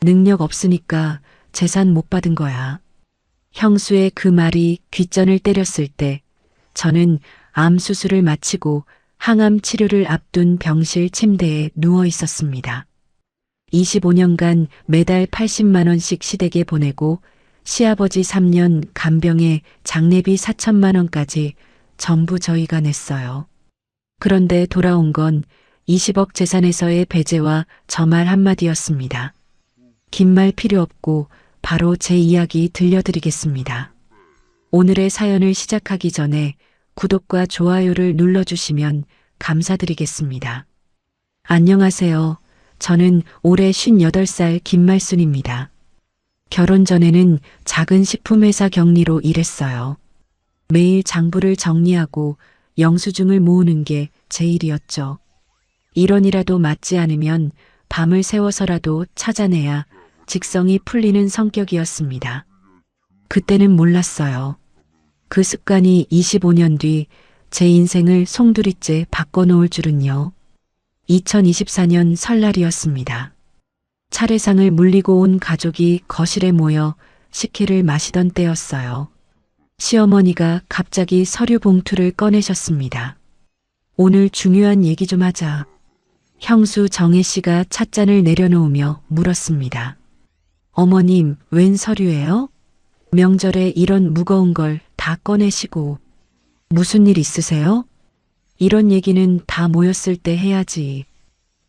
능력 없으니까 재산 못 받은 거야. 형수의 그 말이 귓전을 때렸을 때 저는 암 수술을 마치고 항암 치료를 앞둔 병실 침대에 누워 있었습니다. 25년간 매달 80만 원씩 시댁에 보내고 시아버지 3년 간병에 장례비 4천만 원까지 전부 저희가 냈어요. 그런데 돌아온 건 20억 재산에서의 배제와 저 말 한마디였습니다. 긴 말 필요 없고 바로 제 이야기 들려드리겠습니다. 오늘의 사연을 시작하기 전에 구독과 좋아요를 눌러주시면 감사드리겠습니다. 안녕하세요. 저는 올해 58살 김말순입니다. 결혼 전에는 작은 식품회사 격리로 일했어요. 매일 장부를 정리하고 영수증을 모으는 게 제 일이었죠. 1원이라도 맞지 않으면 밤을 새워서라도 찾아내야 직성이 풀리는 성격이었습니다. 그때는 몰랐어요. 그 습관이 25년 뒤 제 인생을 송두리째 바꿔놓을 줄은요. 2024년 설날이었습니다. 차례상을 물리고 온 가족이 거실에 모여 식혜를 마시던 때였어요. 시어머니가 갑자기 서류 봉투를 꺼내셨습니다. 오늘 중요한 얘기 좀 하자. 형수 정혜 씨가 찻잔을 내려놓으며 물었습니다. 어머님, 웬 서류예요? 명절에 이런 무거운 걸 다 꺼내시고. 무슨 일 있으세요? 이런 얘기는 다 모였을 때 해야지.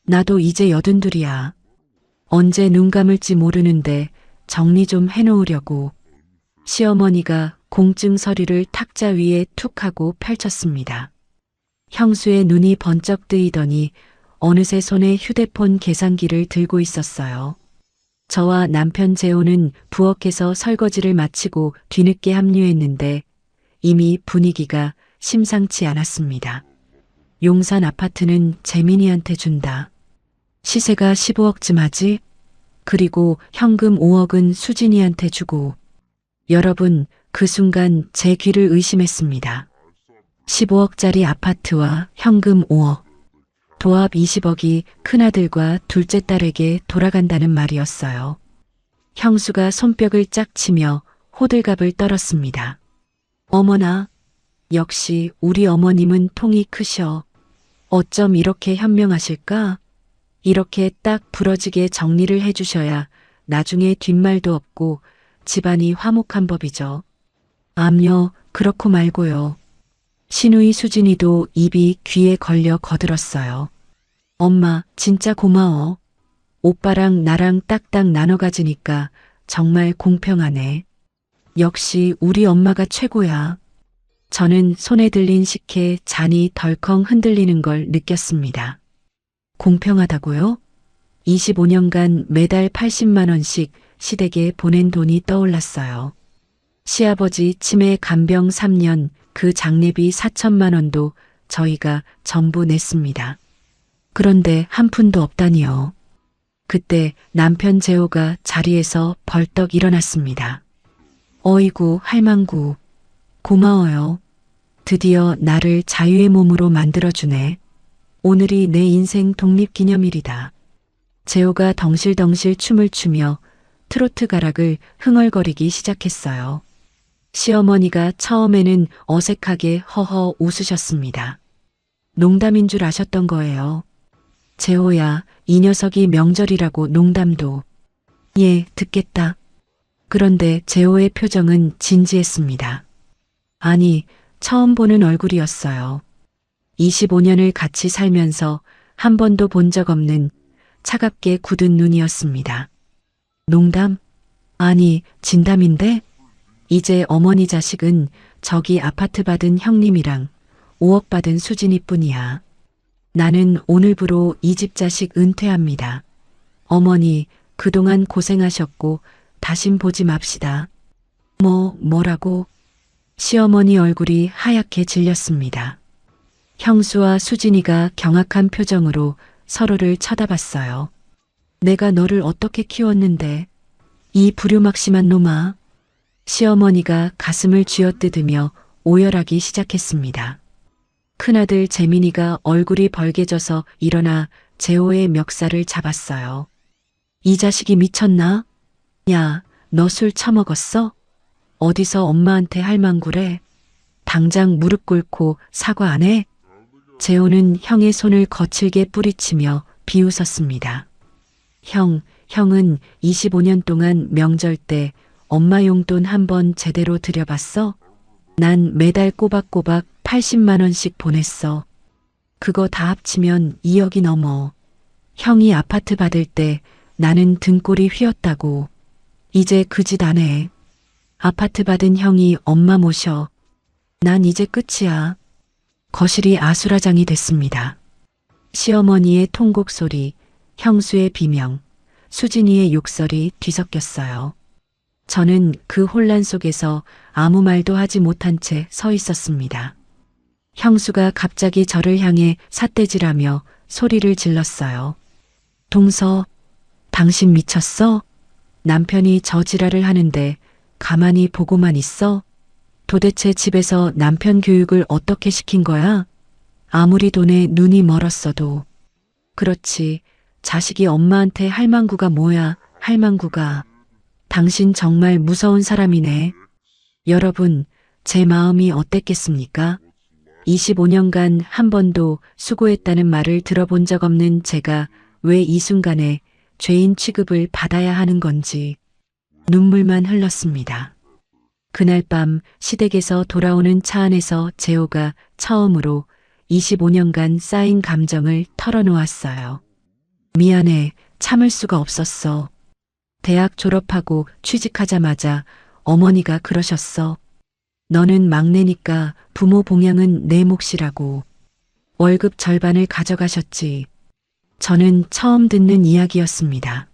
나도 이제 82이야. 언제 눈 감을지 모르는데 정리 좀 해놓으려고. 시어머니가 공증 서류를 탁자 위에 툭 하고 펼쳤습니다. 형수의 눈이 번쩍 뜨이더니 어느새 손에 휴대폰 계산기를 들고 있었어요. 저와 남편 재호는 부엌에서 설거지를 마치고 뒤늦게 합류했는데 이미 분위기가 심상치 않았습니다. 용산 아파트는 재민이한테 준다. 시세가 15억쯤 하지? 그리고 현금 5억은 수진이한테 주고. 여러분, 그 순간 제 귀를 의심했습니다. 15억짜리 아파트와 현금 5억. 도합 20억이 큰아들과 둘째 딸에게 돌아간다는 말이었어요. 형수가 손뼉을 짝 치며 호들갑을 떨었습니다. 어머나, 역시 우리 어머님은 통이 크셔. 어쩜 이렇게 현명하실까? 이렇게 딱 부러지게 정리를 해주셔야 나중에 뒷말도 없고 집안이 화목한 법이죠. 암요, 그렇고 말고요. 시누이 수진이도 입이 귀에 걸려 거들었어요. 엄마, 진짜 고마워. 오빠랑 나랑 딱딱 나눠 가지니까 정말 공평하네. 역시 우리 엄마가 최고야. 저는 손에 들린 식혜 잔이 덜컹 흔들리는 걸 느꼈습니다. 공평하다고요? 25년간 매달 80만 원씩 시댁에 보낸 돈이 떠올랐어요. 시아버지 치매 간병 3년 그 장례비 4천만 원도 저희가 전부 냈습니다. 그런데 한 푼도 없다니요. 그때 남편 재호가 자리에서 벌떡 일어났습니다. 어이구 할망구, 고마워요. 드디어 나를 자유의 몸으로 만들어주네. 오늘이 내 인생 독립기념일이다. 재호가 덩실덩실 춤을 추며 트로트 가락을 흥얼거리기 시작했어요. 시어머니가 처음에는 어색하게 허허 웃으셨습니다. 농담인 줄 아셨던 거예요. 재호야, 이 녀석이 명절이라고 농담도. 예, 듣겠다. 그런데 재호의 표정은 진지했습니다. 아니, 처음 보는 얼굴이었어요. 25년을 같이 살면서 한 번도 본 적 없는 차갑게 굳은 눈이었습니다. 농담? 아니, 진담인데? 이제 어머니 자식은 저기 아파트 받은 형님이랑 5억 받은 수진이뿐이야. 나는 오늘부로 이 집 자식 은퇴합니다. 어머니, 그동안 고생하셨고 다신 보지 맙시다. 뭐라고? 시어머니 얼굴이 하얗게 질렸습니다. 형수와 수진이가 경악한 표정으로 서로를 쳐다봤어요. 내가 너를 어떻게 키웠는데, 이 불효막심한 놈아. 시어머니가 가슴을 쥐어뜯으며 오열하기 시작했습니다. 큰아들 재민이가 얼굴이 벌개져서 일어나 재호의 멱살을 잡았어요. 이 자식이 미쳤나? 야, 너 술 처먹었어? 어디서 엄마한테 할망구래? 당장 무릎 꿇고 사과 안 해? 재호는 형의 손을 거칠게 뿌리치며 비웃었습니다. 형은 25년 동안 명절 때 엄마 용돈 한 번 제대로 들여봤어? 난 매달 꼬박꼬박 80만 원씩 보냈어. 그거 다 합치면 2억이 넘어. 형이 아파트 받을 때 나는 등골이 휘었다고. 이제 그 짓 안 해. 아파트 받은 형이 엄마 모셔. 난 이제 끝이야. 거실이 아수라장이 됐습니다. 시어머니의 통곡 소리, 형수의 비명, 수진이의 욕설이 뒤섞였어요. 저는 그 혼란 속에서 아무 말도 하지 못한 채 서 있었습니다. 형수가 갑자기 저를 향해 삿대질하며 소리를 질렀어요. 동서, 당신 미쳤어? 남편이 저 지랄을 하는데 가만히 보고만 있어? 도대체 집에서 남편 교육을 어떻게 시킨 거야? 아무리 돈에 눈이 멀었어도. 그렇지, 자식이 엄마한테 할망구가 뭐야, 할망구가. 당신 정말 무서운 사람이네. 여러분, 제 마음이 어땠겠습니까? 25년간 한 번도 수고했다는 말을 들어본 적 없는 제가 왜 이 순간에 죄인 취급을 받아야 하는 건지 눈물만 흘렀습니다. 그날 밤 시댁에서 돌아오는 차 안에서 재호가 처음으로 25년간 쌓인 감정을 털어놓았어요. 미안해, 참을 수가 없었어. 대학 졸업하고 취직하자마자 어머니가 그러셨어. 너는 막내니까 부모 봉양은 내 몫이라고. 월급 절반을 가져가셨지. 저는 처음 듣는 이야기였습니다.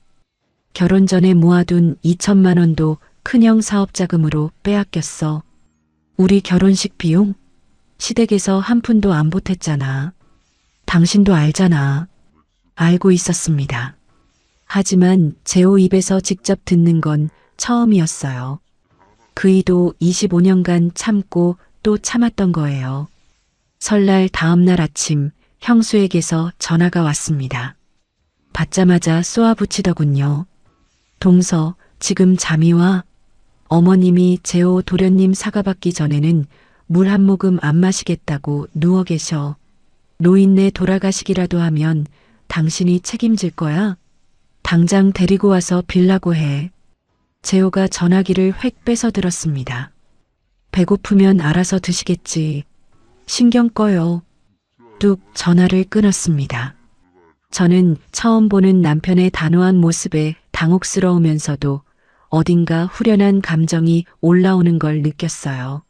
결혼 전에 모아둔 2천만 원도 큰형 사업 자금으로 빼앗겼어. 우리 결혼식 비용? 시댁에서 한 푼도 안 보탰잖아. 당신도 알잖아. 알고 있었습니다. 하지만 재호 입에서 직접 듣는 건 처음이었어요. 그이도 25년간 참고 또 참았던 거예요. 설날 다음 날 아침 형수에게서 전화가 왔습니다. 받자마자 쏘아붙이더군요. 동서, 지금 잠이 와? 어머님이 재호 도련님 사과받기 전에는 물 한 모금 안 마시겠다고 누워 계셔. 노인네 돌아가시기라도 하면 당신이 책임질 거야? 당장 데리고 와서 빌라고 해. 재호가 전화기를 획 빼서 들었습니다. 배고프면 알아서 드시겠지. 신경 꺼요. 뚝 전화를 끊었습니다. 저는 처음 보는 남편의 단호한 모습에 당혹스러우면서도 어딘가 후련한 감정이 올라오는 걸 느꼈어요.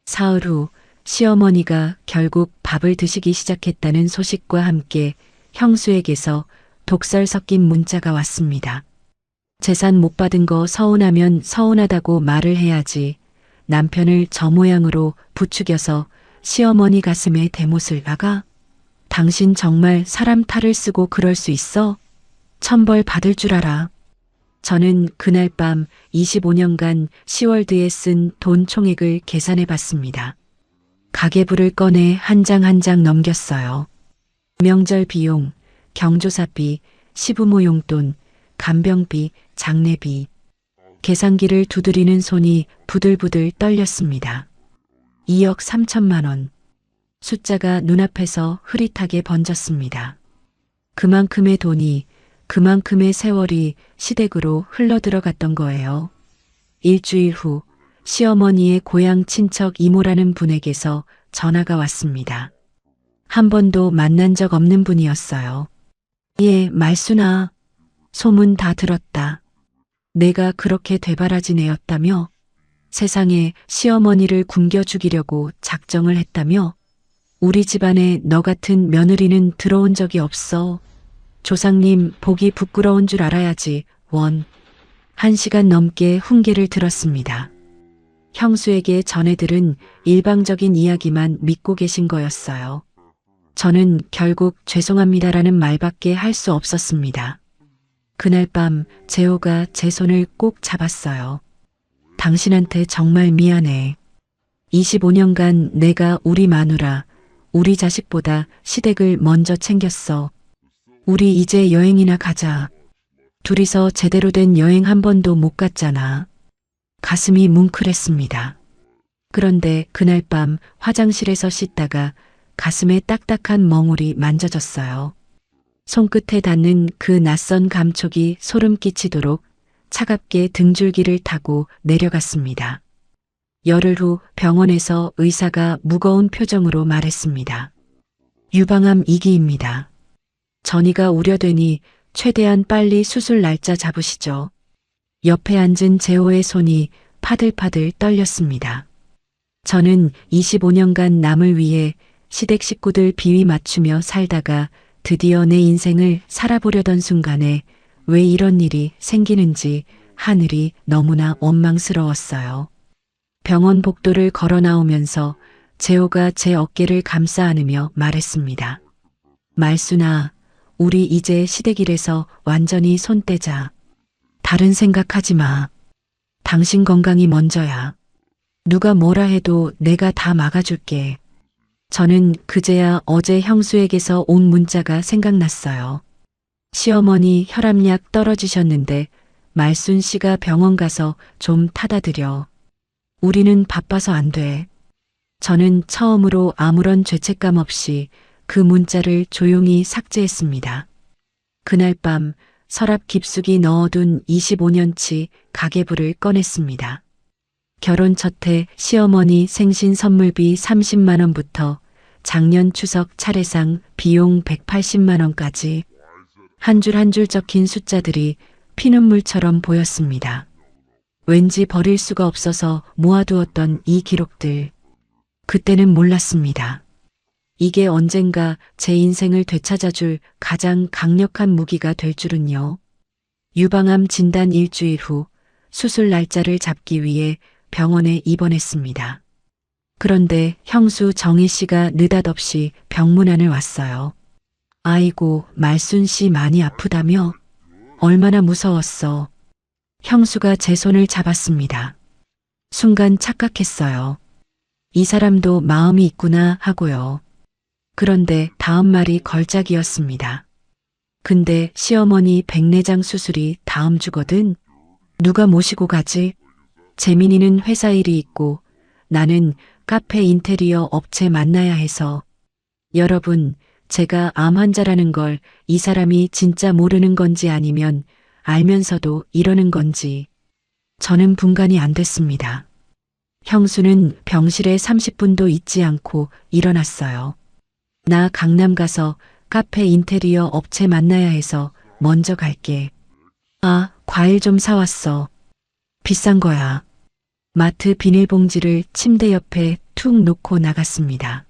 사흘 후 시어머니가 결국 밥을 드시기 시작했다는 소식과 함께 형수에게서 독설 섞인 문자가 왔습니다. 재산 못 받은 거 서운하면 서운하다고 말을 해야지. 남편을 저 모양으로 부추겨서 시어머니 가슴에 대못을 박아? 당신 정말 사람 탈을 쓰고 그럴 수 있어? 천벌 받을 줄 알아. 저는 그날 밤 25년간 시월드에 쓴 돈 총액을 계산해 봤습니다. 가계부를 꺼내 한 장 한 장 넘겼어요. 명절 비용, 경조사비, 시부모 용돈, 간병비, 장례비. 계산기를 두드리는 손이 부들부들 떨렸습니다. 2억 3천만 원. 숫자가 눈앞에서 흐릿하게 번졌습니다. 그만큼의 돈이, 그만큼의 세월이 시댁으로 흘러들어갔던 거예요. 일주일 후 시어머니의 고향 친척 이모라는 분에게서 전화가 왔습니다. 한 번도 만난 적 없는 분이었어요. 예, 말순아. 소문 다 들었다. 내가 그렇게 되바라진 애였다며? 세상에 시어머니를 굶겨 죽이려고 작정을 했다며? 우리 집안에 너 같은 며느리는 들어온 적이 없어. 조상님 보기 부끄러운 줄 알아야지, 원. 1시간 넘게 훈계를 들었습니다. 형수에게 전해들은 일방적인 이야기만 믿고 계신 거였어요. 저는 결국 죄송합니다라는 말밖에 할 수 없었습니다. 그날 밤 재호가 제 손을 꼭 잡았어요. 당신한테 정말 미안해. 25년간 내가 우리 마누라, 우리 자식보다 시댁을 먼저 챙겼어. 우리 이제 여행이나 가자. 둘이서 제대로 된 여행 한 번도 못 갔잖아. 가슴이 뭉클했습니다. 그런데 그날 밤 화장실에서 씻다가 가슴에 딱딱한 멍울이 만져졌어요. 손끝에 닿는 그 낯선 감촉이 소름 끼치도록 차갑게 등줄기를 타고 내려갔습니다. 열흘 후 병원에서 의사가 무거운 표정으로 말했습니다. 유방암 2기입니다. 전이가 우려되니 최대한 빨리 수술 날짜 잡으시죠. 옆에 앉은 재호의 손이 파들파들 떨렸습니다. 저는 25년간 남을 위해 시댁 식구들 비위 맞추며 살다가 드디어 내 인생을 살아보려던 순간에 왜 이런 일이 생기는지 하늘이 너무나 원망스러웠어요. 병원 복도를 걸어 나오면서 재호가 제 어깨를 감싸 안으며 말했습니다. 말순아, 우리 이제 시댁일에서 완전히 손 떼자. 다른 생각하지 마. 당신 건강이 먼저야. 누가 뭐라 해도 내가 다 막아줄게. 저는 그제야 어제 형수에게서 온 문자가 생각났어요. 시어머니 혈압약 떨어지셨는데 말순 씨가 병원 가서 좀 타다 드려. 우리는 바빠서 안 돼. 저는 처음으로 아무런 죄책감 없이 그 문자를 조용히 삭제했습니다. 그날 밤 서랍 깊숙이 넣어둔 25년치 가계부를 꺼냈습니다. 결혼 첫 해 시어머니 생신 선물비 30만 원부터 작년 추석 차례상 비용 180만 원까지 한 줄 한 줄 적힌 숫자들이 피눈물처럼 보였습니다. 왠지 버릴 수가 없어서 모아두었던 이 기록들. 그때는 몰랐습니다. 이게 언젠가 제 인생을 되찾아줄 가장 강력한 무기가 될 줄은요. 유방암 진단 일주일 후 수술 날짜를 잡기 위해 병원에 입원했습니다. 그런데 형수 정희 씨가 느닷없이 병문안을 왔어요. 아이고, 말순 씨 많이 아프다며? 얼마나 무서웠어. 형수가 제 손을 잡았습니다. 순간 착각했어요. 이 사람도 마음이 있구나 하고요. 그런데 다음 말이 걸작이었습니다. 근데 시어머니 백내장 수술이 다음 주거든. 누가 모시고 가지? 재민이는 회사 일이 있고 나는 카페 인테리어 업체 만나야 해서. 여러분, 제가 암 환자라는 걸 이 사람이 진짜 모르는 건지 아니면 알면서도 이러는 건지. 저는 분간이 안 됐습니다. 형수는 병실에 30분도 있지 않고 일어났어요. 나 강남 가서 카페 인테리어 업체 만나야 해서 먼저 갈게. 아, 과일 좀 사왔어. 비싼 거야. 마트 비닐봉지를 침대 옆에 툭 놓고 나갔습니다.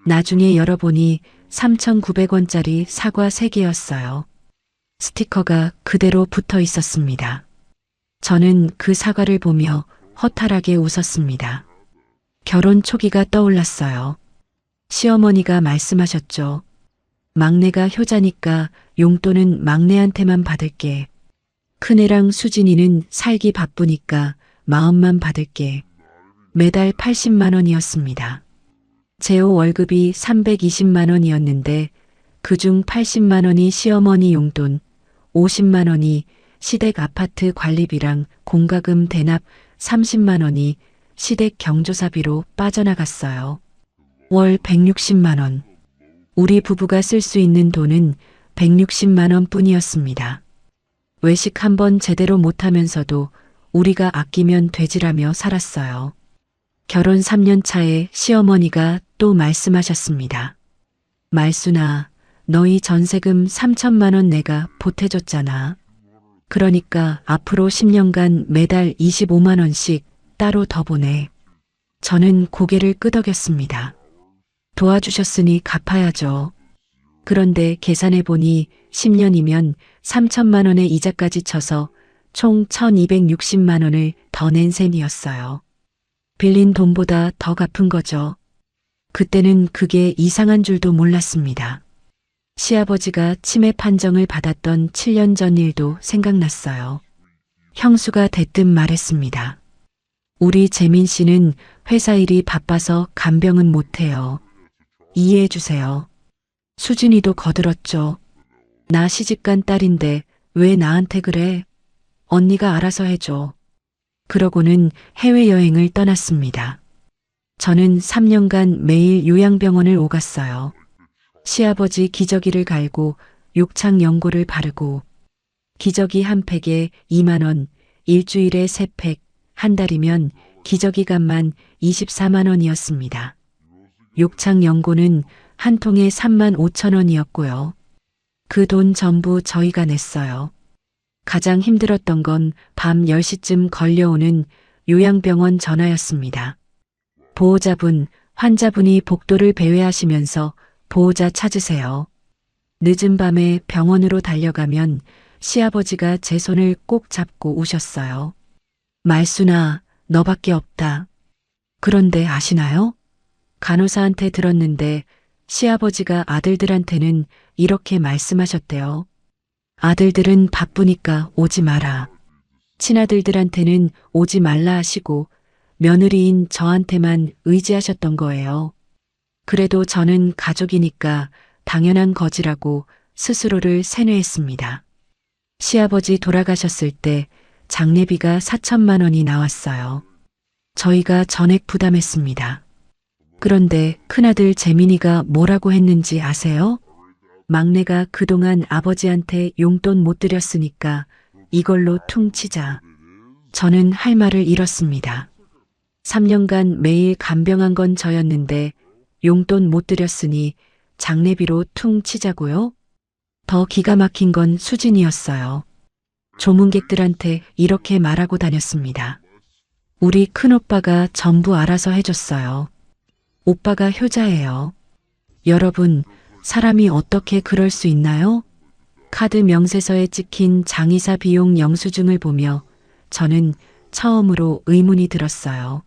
나중에 열어보니 3,900원짜리 사과 3개였어요. 스티커가 그대로 붙어 있었습니다. 저는 그 사과를 보며 허탈하게 웃었습니다. 결혼 초기가 떠올랐어요. 시어머니가 말씀하셨죠. 막내가 효자니까 용돈은 막내한테만 받을게. 큰애랑 수진이는 살기 바쁘니까 마음만 받을게. 매달 80만 원이었습니다. 재호 월급이 320만 원이었는데 그중 80만 원이 시어머니 용돈, 50만 원이 시댁 아파트 관리비랑 공과금 대납 30만 원이 시댁 경조사비로 빠져나갔어요. 월 160만 원. 우리 부부가 쓸 수 있는 돈은 160만 원 뿐이었습니다. 외식 한번 제대로 못하면서도 우리가 아끼면 되지라며 살았어요. 결혼 3년 차에 시어머니가 또 말씀하셨습니다. 말순아, 너희 전세금 3천만 원 내가 보태줬잖아. 그러니까 앞으로 10년간 매달 25만 원씩 따로 더 보내. 저는 고개를 끄덕였습니다. 도와주셨으니 갚아야죠. 그런데 계산해보니 10년이면 3천만 원의 이자까지 쳐서 총 1,260만 원을 더 낸 셈이었어요. 빌린 돈보다 더 갚은 거죠. 그때는 그게 이상한 줄도 몰랐습니다. 시아버지가 치매 판정을 받았던 7년 전 일도 생각났어요. 형수가 대뜸 말했습니다. 우리 재민 씨는 회사 일이 바빠서 간병은 못해요. 이해해 주세요. 수진이도 거들었죠. 나 시집간 딸인데 왜 나한테 그래? 언니가 알아서 해줘. 그러고는 해외여행을 떠났습니다. 저는 3년간 매일 요양병원을 오갔어요. 시아버지 기저귀를 갈고 욕창 연고를 바르고 기저귀 한 팩에 2만 원, 일주일에 3팩, 한 달이면 기저귀 값만 24만 원이었습니다. 욕창 연고는 한 통에 3만 5천 원이었고요. 그 돈 전부 저희가 냈어요. 가장 힘들었던 건 밤 10시쯤 걸려오는 요양병원 전화였습니다. 보호자분, 환자분이 복도를 배회하시면서 보호자 찾으세요. 늦은 밤에 병원으로 달려가면 시아버지가 제 손을 꼭 잡고 우셨어요. 말순아, 너밖에 없다. 그런데 아시나요? 간호사한테 들었는데 시아버지가 아들들한테는 이렇게 말씀하셨대요. 아들들은 바쁘니까 오지 마라. 친아들들한테는 오지 말라 하시고 며느리인 저한테만 의지하셨던 거예요. 그래도 저는 가족이니까 당연한 거지라고 스스로를 세뇌했습니다. 시아버지 돌아가셨을 때 장례비가 4천만 원이 나왔어요. 저희가 전액 부담했습니다. 그런데 큰아들 재민이가 뭐라고 했는지 아세요? 막내가 그동안 아버지한테 용돈 못 드렸으니까 이걸로 퉁치자. 저는 할 말을 잃었습니다. 3년간 매일 간병한 건 저였는데 용돈 못 드렸으니 장례비로 퉁치자고요? 더 기가 막힌 건 수진이었어요. 조문객들한테 이렇게 말하고 다녔습니다. 우리 큰오빠가 전부 알아서 해줬어요. 오빠가 효자예요. 여러분, 사람이 어떻게 그럴 수 있나요? 카드 명세서에 찍힌 장의사 비용 영수증을 보며 저는 처음으로 의문이 들었어요.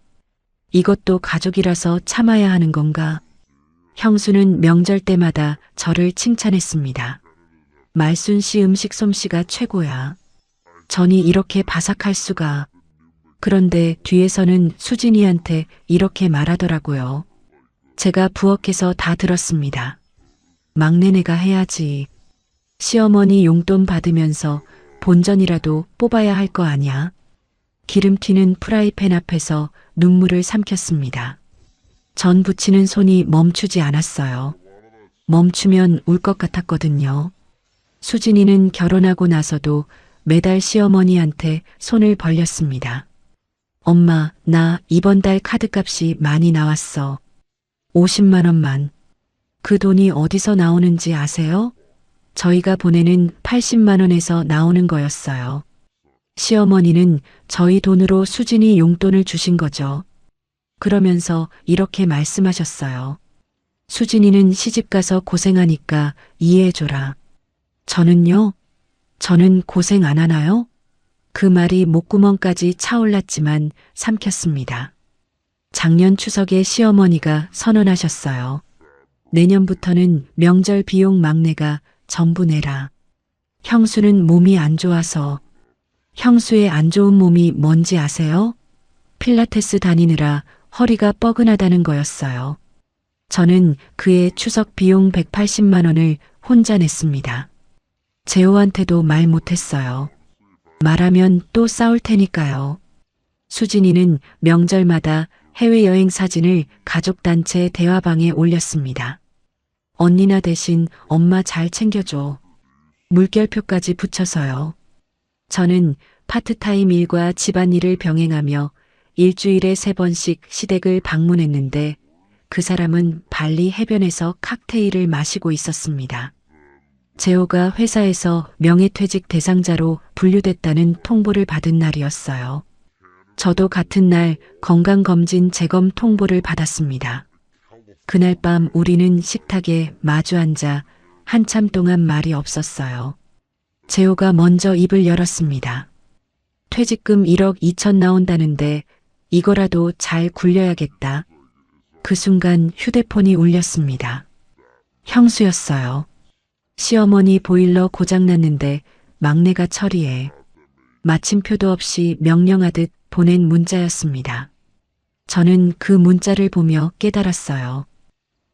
이것도 가족이라서 참아야 하는 건가? 형수는 명절 때마다 저를 칭찬했습니다. 말순 씨 음식 솜씨가 최고야. 전이 이렇게 바삭할 수가. 그런데 뒤에서는 수진이한테 이렇게 말하더라고요. 제가 부엌에서 다 들었습니다. 막내네가 해야지. 시어머니 용돈 받으면서 본전이라도 뽑아야 할 거 아냐. 기름 튀는 프라이팬 앞에서 눈물을 삼켰습니다. 전 부치는 손이 멈추지 않았어요. 멈추면 울 것 같았거든요. 수진이는 결혼하고 나서도 매달 시어머니한테 손을 벌렸습니다. 엄마, 나 이번 달 카드값이 많이 나왔어. 50만 원만. 그 돈이 어디서 나오는지 아세요? 저희가 보내는 80만 원에서 나오는 거였어요. 시어머니는 저희 돈으로 수진이 용돈을 주신 거죠. 그러면서 이렇게 말씀하셨어요. 수진이는 시집가서 고생하니까 이해해줘라. 저는요? 저는 고생 안 하나요? 그 말이 목구멍까지 차올랐지만 삼켰습니다. 작년 추석에 시어머니가 선언하셨어요. 내년부터는 명절 비용 막내가 전부 내라. 형수는 몸이 안 좋아서. 형수의 안 좋은 몸이 뭔지 아세요? 필라테스 다니느라 허리가 뻐근하다는 거였어요. 저는 그의 추석 비용 180만 원을 혼자 냈습니다. 재호한테도 말 못했어요. 말하면 또 싸울 테니까요. 수진이는 명절마다 해외여행 사진을 가족단체 대화방에 올렸습니다. 언니나 대신 엄마 잘 챙겨줘. 물결표까지 붙여서요. 저는 파트타임 일과 집안일을 병행하며 일주일에 3번씩 시댁을 방문했는데 그 사람은 발리 해변에서 칵테일을 마시고 있었습니다. 재호가 회사에서 명예퇴직 대상자로 분류됐다는 통보를 받은 날이었어요. 저도 같은 날 건강검진 재검 통보를 받았습니다. 그날 밤 우리는 식탁에 마주 앉아 한참 동안 말이 없었어요. 재호가 먼저 입을 열었습니다. 퇴직금 1억 2천 나온다는데 이거라도 잘 굴려야겠다. 그 순간 휴대폰이 울렸습니다. 형수였어요. 시어머니 보일러 고장났는데 막내가 처리해. 마침표도 없이 명령하듯 보낸 문자였습니다. 저는 그 문자를 보며 깨달았어요.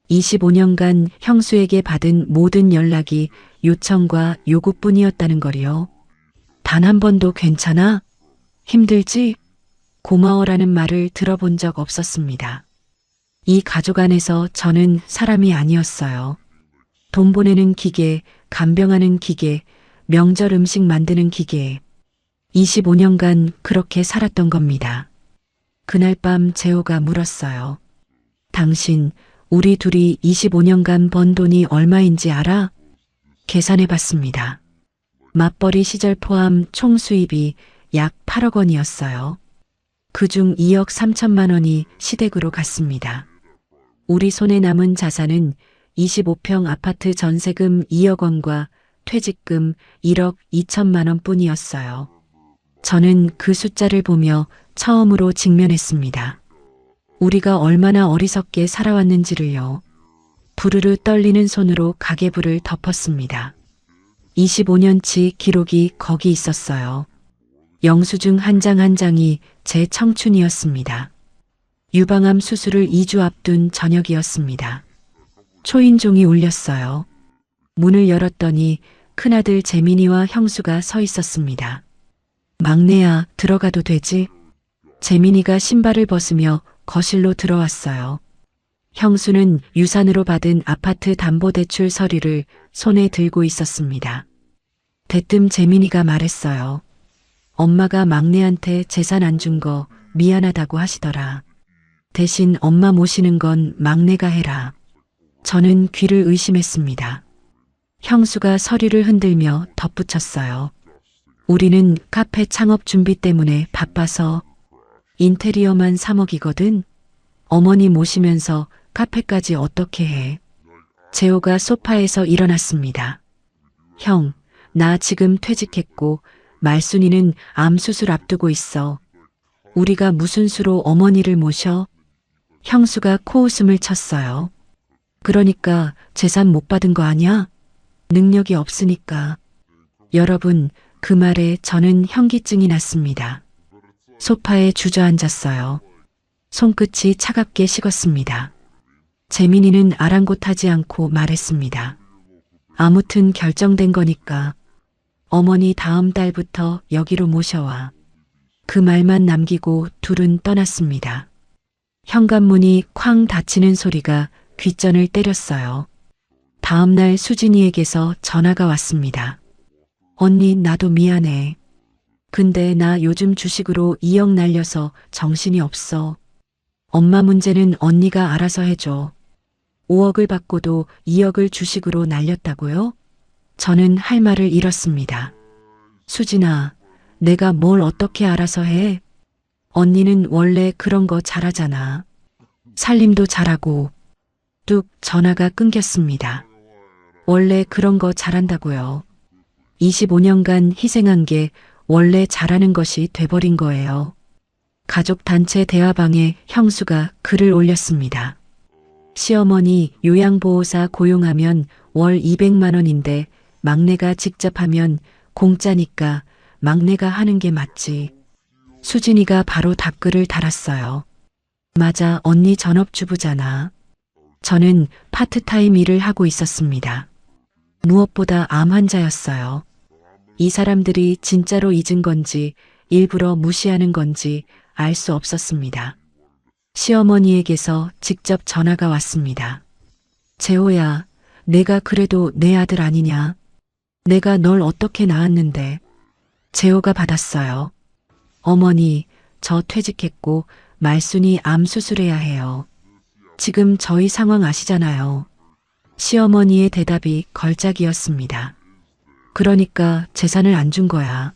25년간 형수에게 받은 모든 연락이 요청과 요구뿐이었다는 거리요. 단 한 번도 괜찮아? 힘들지? 고마워라는 말을 들어본 적 없었습니다. 이 가족 안에서 저는 사람이 아니었어요. 돈 보내는 기계, 간병하는 기계, 명절 음식 만드는 기계. 25년간 그렇게 살았던 겁니다. 그날 밤 재호가 물었어요. 당신, 우리 둘이 25년간 번 돈이 얼마인지 알아? 계산해 봤습니다. 맞벌이 시절 포함 총 수입이 약 8억 원이었어요. 그중 2억 3천만 원이 시댁으로 갔습니다. 우리 손에 남은 자산은 25평 아파트 전세금 2억 원과 퇴직금 1억 2천만 원 뿐이었어요. 저는 그 숫자를 보며 처음으로 직면했습니다. 우리가 얼마나 어리석게 살아왔는지를요. 부르르 떨리는 손으로 가계부를 덮었습니다. 25년치 기록이 거기 있었어요. 영수증 한 장 한 장이 제 청춘이었습니다. 유방암 수술을 2주 앞둔 저녁이었습니다. 초인종이 울렸어요. 문을 열었더니 큰아들 재민이와 형수가 서 있었습니다. 막내야, 들어가도 되지? 재민이가 신발을 벗으며 거실로 들어왔어요. 형수는 유산으로 받은 아파트 담보대출 서류를 손에 들고 있었습니다. 대뜸 재민이가 말했어요. 엄마가 막내한테 재산 안 준 거 미안하다고 하시더라. 대신 엄마 모시는 건 막내가 해라. 저는 귀를 의심했습니다. 형수가 서류를 흔들며 덧붙였어요. 우리는 카페 창업 준비 때문에 바빠서 인테리어만 3억이거든. 어머니 모시면서 카페까지 어떻게 해. 재호가 소파에서 일어났습니다. 형, 나 지금 퇴직했고 말순이는 암 수술 앞두고 있어. 우리가 무슨 수로 어머니를 모셔? 형수가 코웃음을 쳤어요. 그러니까 재산 못 받은 거 아니야? 능력이 없으니까. 여러분, 그 말에 저는 현기증이 났습니다. 소파에 주저앉았어요. 손끝이 차갑게 식었습니다. 재민이는 아랑곳하지 않고 말했습니다. 아무튼 결정된 거니까 어머니 다음 달부터 여기로 모셔와. 그 말만 남기고 둘은 떠났습니다. 현관문이 쾅 닫히는 소리가 귓전을 때렸어요. 다음 날 수진이에게서 전화가 왔습니다. 언니, 나도 미안해. 근데 나 요즘 주식으로 2억 날려서 정신이 없어. 엄마 문제는 언니가 알아서 해줘. 5억을 받고도 2억을 주식으로 날렸다고요? 저는 할 말을 잃었습니다. 수진아, 내가 뭘 어떻게 알아서 해? 언니는 원래 그런 거 잘하잖아. 살림도 잘하고. 뚝 전화가 끊겼습니다. 원래 그런 거 잘한다고요. 25년간 희생한 게 원래 잘하는 것이 돼버린 거예요. 가족 단체 대화방에 형수가 글을 올렸습니다. 시어머니 요양보호사 고용하면 월 200만 원인데 막내가 직접 하면 공짜니까 막내가 하는 게 맞지. 수진이가 바로 답글을 달았어요. 맞아, 언니 전업주부잖아. 저는 파트타임 일을 하고 있었습니다. 무엇보다 암 환자였어요. 이 사람들이 진짜로 잊은 건지 일부러 무시하는 건지 알 수 없었습니다. 시어머니에게서 직접 전화가 왔습니다. 재호야, 내가 그래도 내 아들 아니냐? 내가 널 어떻게 낳았는데. 재호가 받았어요. 어머니, 저 퇴직했고 말순이 암 수술해야 해요. 지금 저희 상황 아시잖아요. 시어머니의 대답이 걸작이었습니다. 그러니까 재산을 안 준 거야.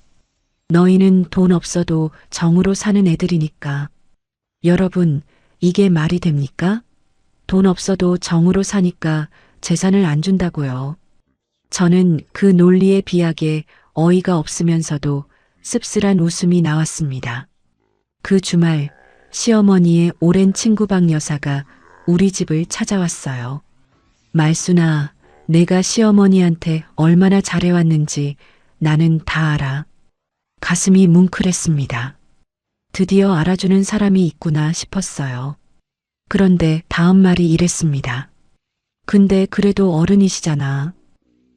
너희는 돈 없어도 정으로 사는 애들이니까. 여러분, 이게 말이 됩니까? 돈 없어도 정으로 사니까 재산을 안 준다고요. 저는 그 논리에 비하게 어이가 없으면서도 씁쓸한 웃음이 나왔습니다. 그 주말 시어머니의 오랜 친구방 여사가 우리 집을 찾아왔어요. 말순아, 내가 시어머니한테 얼마나 잘해왔는지 나는 다 알아. 가슴이 뭉클했습니다. 드디어 알아주는 사람이 있구나 싶었어요. 그런데 다음 말이 이랬습니다. 근데 그래도 어른이시잖아.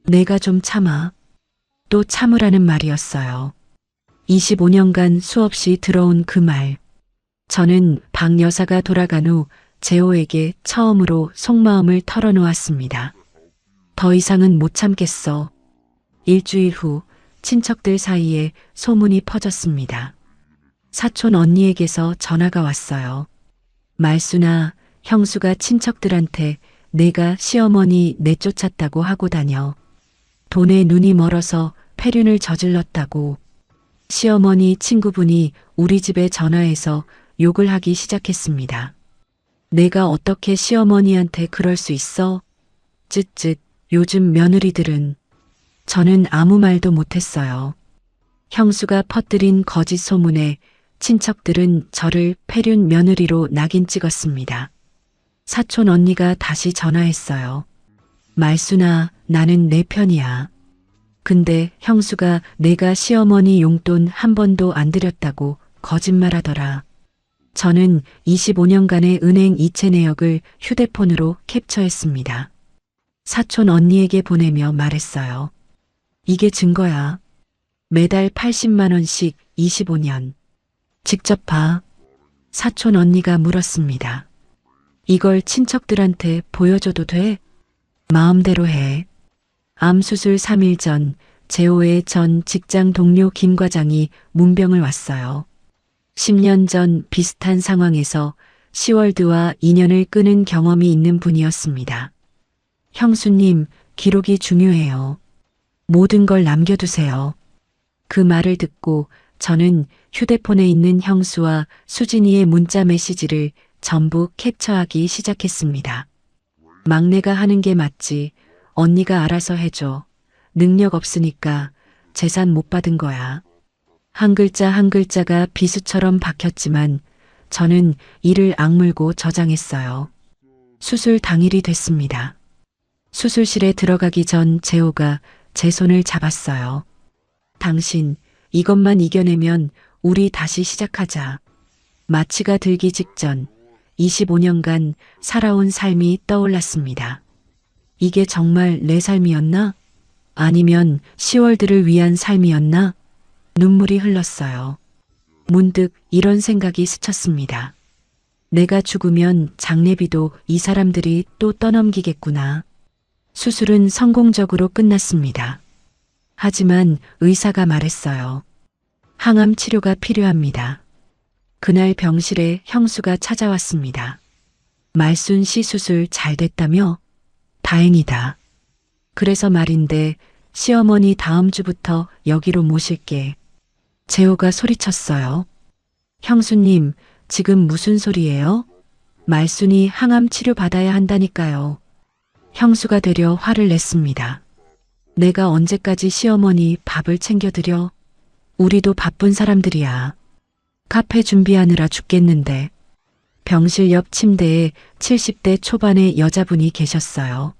내가 좀 참아. 또 참으라는 말이었어요. 25년간 수없이 들어온 그 말. 저는 박 여사가 돌아간 후 재호에게 처음으로 속마음을 털어놓았습니다. 더 이상은 못 참겠어. 일주일 후 친척들 사이에 소문이 퍼졌습니다. 사촌 언니에게서 전화가 왔어요. 말수나 형수가 친척들한테 내가 시어머니 내쫓았다고 하고 다녀. 돈에 눈이 멀어서 폐륜을 저질렀다고. 시어머니 친구분이 우리 집에 전화해서 욕을 하기 시작했습니다. 내가 어떻게 시어머니한테 그럴 수 있어? 쯧쯧. 요즘 며느리들은. 저는 아무 말도 못했어요. 형수가 퍼뜨린 거짓 소문에 친척들은 저를 폐륜 며느리로 낙인 찍었습니다. 사촌 언니가 다시 전화했어요. 말수나 나는 내 편이야. 근데 형수가 내가 시어머니 용돈 한 번도 안 드렸다고 거짓말하더라. 저는 25년간의 은행 이체 내역을 휴대폰으로 캡처했습니다. 사촌 언니에게 보내며 말했어요. 이게 증거야. 매달 80만 원씩 25년. 직접 봐. 사촌 언니가 물었습니다. 이걸 친척들한테 보여줘도 돼? 마음대로 해. 암 수술 3일 전 재호의 전 직장 동료 김 과장이 문병을 왔어요. 10년 전 비슷한 상황에서 시월드와 인연을 끊은 경험이 있는 분이었습니다. 형수님, 기록이 중요해요. 모든 걸 남겨두세요. 그 말을 듣고 저는 휴대폰에 있는 형수와 수진이의 문자 메시지를 전부 캡처하기 시작했습니다. 막내가 하는 게 맞지. 언니가 알아서 해줘. 능력 없으니까 재산 못 받은 거야. 한 글자 한 글자가 비수처럼 박혔지만 저는 이를 악물고 저장했어요. 수술 당일이 됐습니다. 수술실에 들어가기 전 재호가 제 손을 잡았어요. 당신, 이것만 이겨내면 우리 다시 시작하자. 마취가 들기 직전 25년간 살아온 삶이 떠올랐습니다. 이게 정말 내 삶이었나? 아니면 시월드를 위한 삶이었나? 눈물이 흘렀어요. 문득 이런 생각이 스쳤습니다. 내가 죽으면 장례비도 이 사람들이 또 떠넘기겠구나. 수술은 성공적으로 끝났습니다. 하지만 의사가 말했어요. 항암 치료가 필요합니다. 그날 병실에 형수가 찾아왔습니다. 말순 씨 수술 잘 됐다며? 다행이다. 그래서 말인데 시어머니 다음 주부터 여기로 모실게. 재호가 소리쳤어요. 형수님, 지금 무슨 소리예요? 말순이 항암 치료 받아야 한다니까요. 형수가 되려 화를 냈습니다. 내가 언제까지 시어머니 밥을 챙겨드려? 우리도 바쁜 사람들이야. 카페 준비하느라 죽겠는데. 병실 옆 침대에 70대 초반의 여자분이 계셨어요.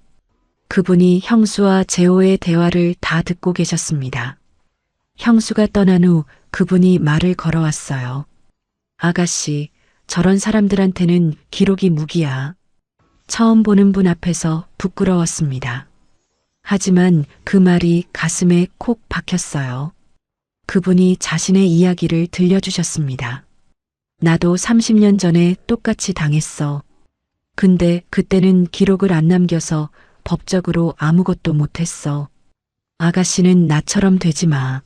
그분이 형수와 재호의 대화를 다 듣고 계셨습니다. 형수가 떠난 후 그분이 말을 걸어왔어요. 아가씨, 저런 사람들한테는 기록이 무기야. 처음 보는 분 앞에서 부끄러웠습니다. 하지만 그 말이 가슴에 콕 박혔어요. 그분이 자신의 이야기를 들려주셨습니다. 나도 30년 전에 똑같이 당했어. 근데 그때는 기록을 안 남겨서 법적으로 아무것도 못했어. 아가씨는 나처럼 되지 마.